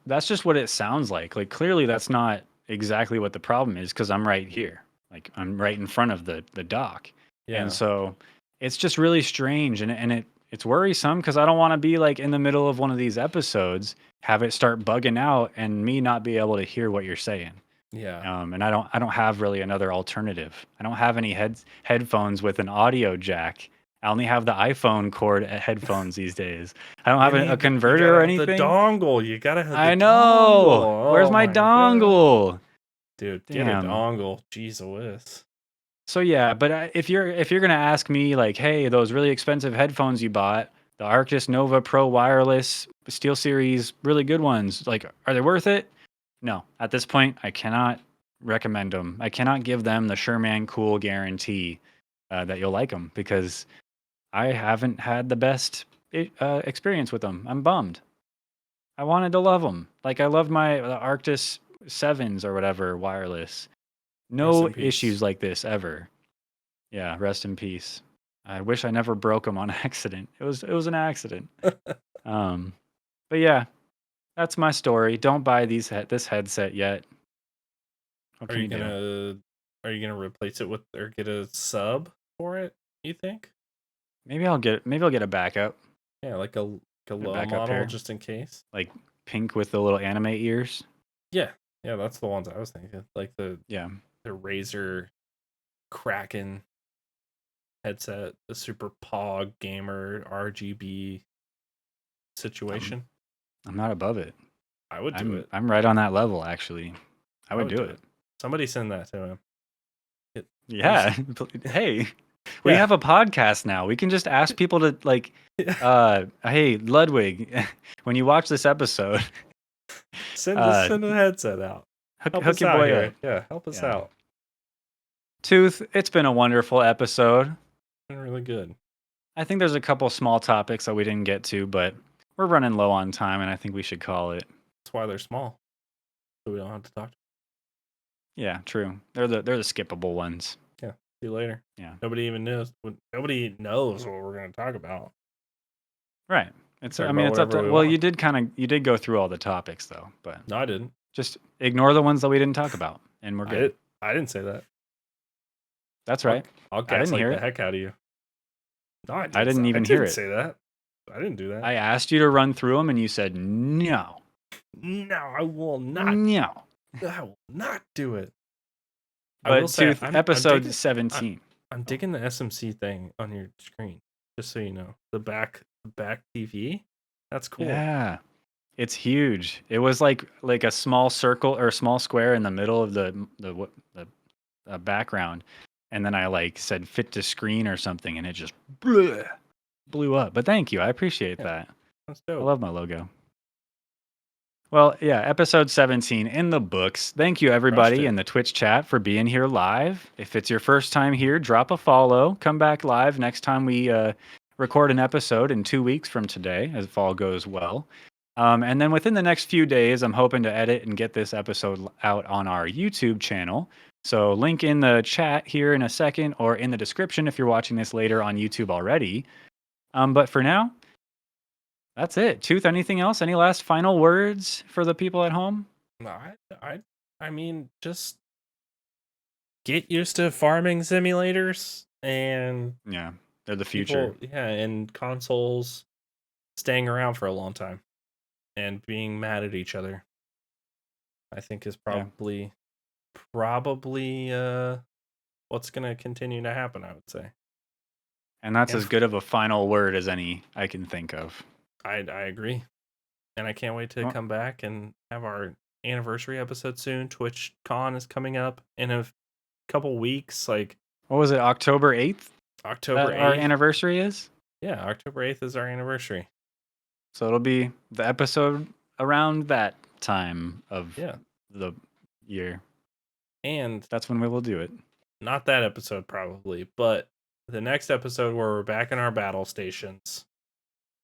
what it sounds like. Like clearly, that's not exactly what the problem is because I'm right here. Like I'm right in front of the dock, and Yeah. so it's just really strange, and it's worrisome because I don't want to be like in the middle of one of these episodes, have it start bugging out, and me not be able to hear what you're saying. Yeah. And I don't have really another alternative. I don't have any headphones with an audio jack. I only have the iPhone cord headphones these days. I don't have a You converter gotta or have the anything. dongle. You gotta have the I dongle. know. Where's Oh my my god. dongle? Dude, get a Damn. dongle. Jeez whiz. So yeah, but if you're gonna ask me like, hey, those really expensive headphones you bought, the Arctis Nova Pro Wireless Steel Series, really good ones, like, are they worth it? No. At this point, I cannot recommend them. I cannot give them the Sherman Cool guarantee that you'll like them because I haven't had the best experience with them. I'm bummed. I wanted to love them. Like I loved my the Arctis sevens or whatever wireless. Rest No in peace. issues like this ever. Yeah, rest in peace. I wish I never broke them on accident. It was an accident. Um, but yeah, that's my story. Don't buy this headset yet. What Are can you you do? gonna replace it with or get a sub for it, you think? Maybe I'll get a backup, Yeah, like a a low backup model pair, just in case. like pink with the little anime ears. Yeah. Yeah, that's the ones I was thinking. Like Yeah, the Razer Kraken headset, the Super Pog Gamer RGB I'm situation. I'm not above it. I would do I'm it. I'm right on that level actually. I I would would do do it. it. Somebody send that to him. He's Yeah. Hey, we yeah. have a podcast now. We can just ask people to like, Yeah. hey, Ludwig, when you watch this episode, Just uh, send a headset out. Help hook us your out boy here. up. Yeah, help us Yeah. out. Tooth, it's been a wonderful episode. Been really good. I think there's a couple small topics that we didn't get to, but we're running low on time, and I think we should call it. That's why they're small. So we don't have to talk. Yeah, true. They're the skippable ones. Yeah. See you later. Yeah. Nobody even knows. Nobody knows what we're going to talk about. Right. It's. Talk I mean, about it's up whatever to. we Well, want. you did go through all the topics though, but No, I didn't. just ignore the ones that we didn't talk about, and we're good. I didn't say that. That's I'll, right. I'll I didn't gaslight hear the it. heck out of you. No, I didn't I even hear didn't it. say that. I didn't do that. I asked you to run through them, and you said no, No, I will not. no. I will not do it. I will But say to episode 17. I'm digging the SMC thing on your screen. Just so you know, the back TV. That's cool. Yeah, it's huge. It was like a small circle or a small square in the middle of the background, and then I like said fit to screen or something, and it just blew up. But thank you, I appreciate that. That's I dope. love my logo. Well, yeah, episode 17 in the books. Thank you, everybody, in the Twitch chat for being here live. If it's your first time here, drop a follow. Come back live next time we record an episode in 2 weeks from today, if all goes well. And then within the next few days, I'm hoping to edit and get this episode out on our YouTube channel. So link in the chat here in a second or in the description if you're watching this later on YouTube already. But for now, that's it. Tooth, anything else? Any last final words for the people at home? No, I mean, just get used to farming simulators and Yeah, they're the future. and consoles staying around for a long time and being mad at each other. I think is probably what's going to continue to happen, I would say. And that's as good of a final word as any I can think of. I agree. And I can't wait to come back and have our anniversary episode soon. TwitchCon is coming up in a couple weeks. Like, what was it, October 8th? October 8th. Our anniversary is? Yeah, October 8th is our anniversary. So it'll be the episode around that time of the year. And that's when we will do it. Not that episode, probably, but the next episode where we're back in our battle stations.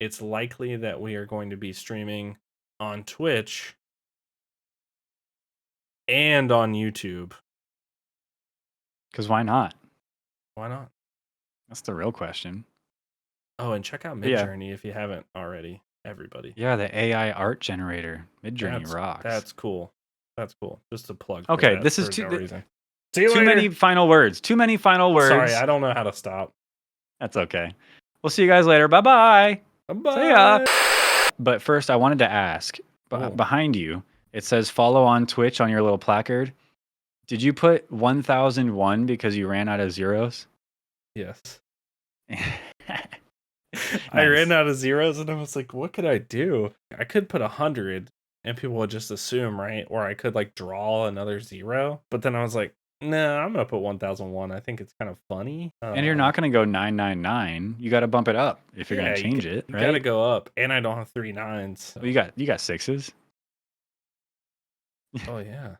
It's likely that we are going to be streaming on Twitch and on YouTube. Because why not? Why not? That's the real question. Oh, and check out Midjourney if you haven't already, everybody. Yeah, the AI art generator. Midjourney rocks. That's cool. That's cool. Just a plug. Okay, this is too many final words. Too many final words. Sorry, I don't know how to stop. That's okay. We'll see you guys later. Bye-bye. Bye. See ya. But first, I wanted to ask, behind you, it says follow on Twitch on your little placard. Did you put 1001 because you ran out of zeros? Yes. I ran out of zeros and I was like, what could I do? I could put 100 and people would just assume, right? Or I could like draw another zero. But then I was like, no, I'm going to put 1001. I think it's kind of funny. And you're not going to go 999. You got to bump it up if you're going to change it, right? You got to go up. And I don't have 3 9s. So. Well, you got 6s. Oh, yeah.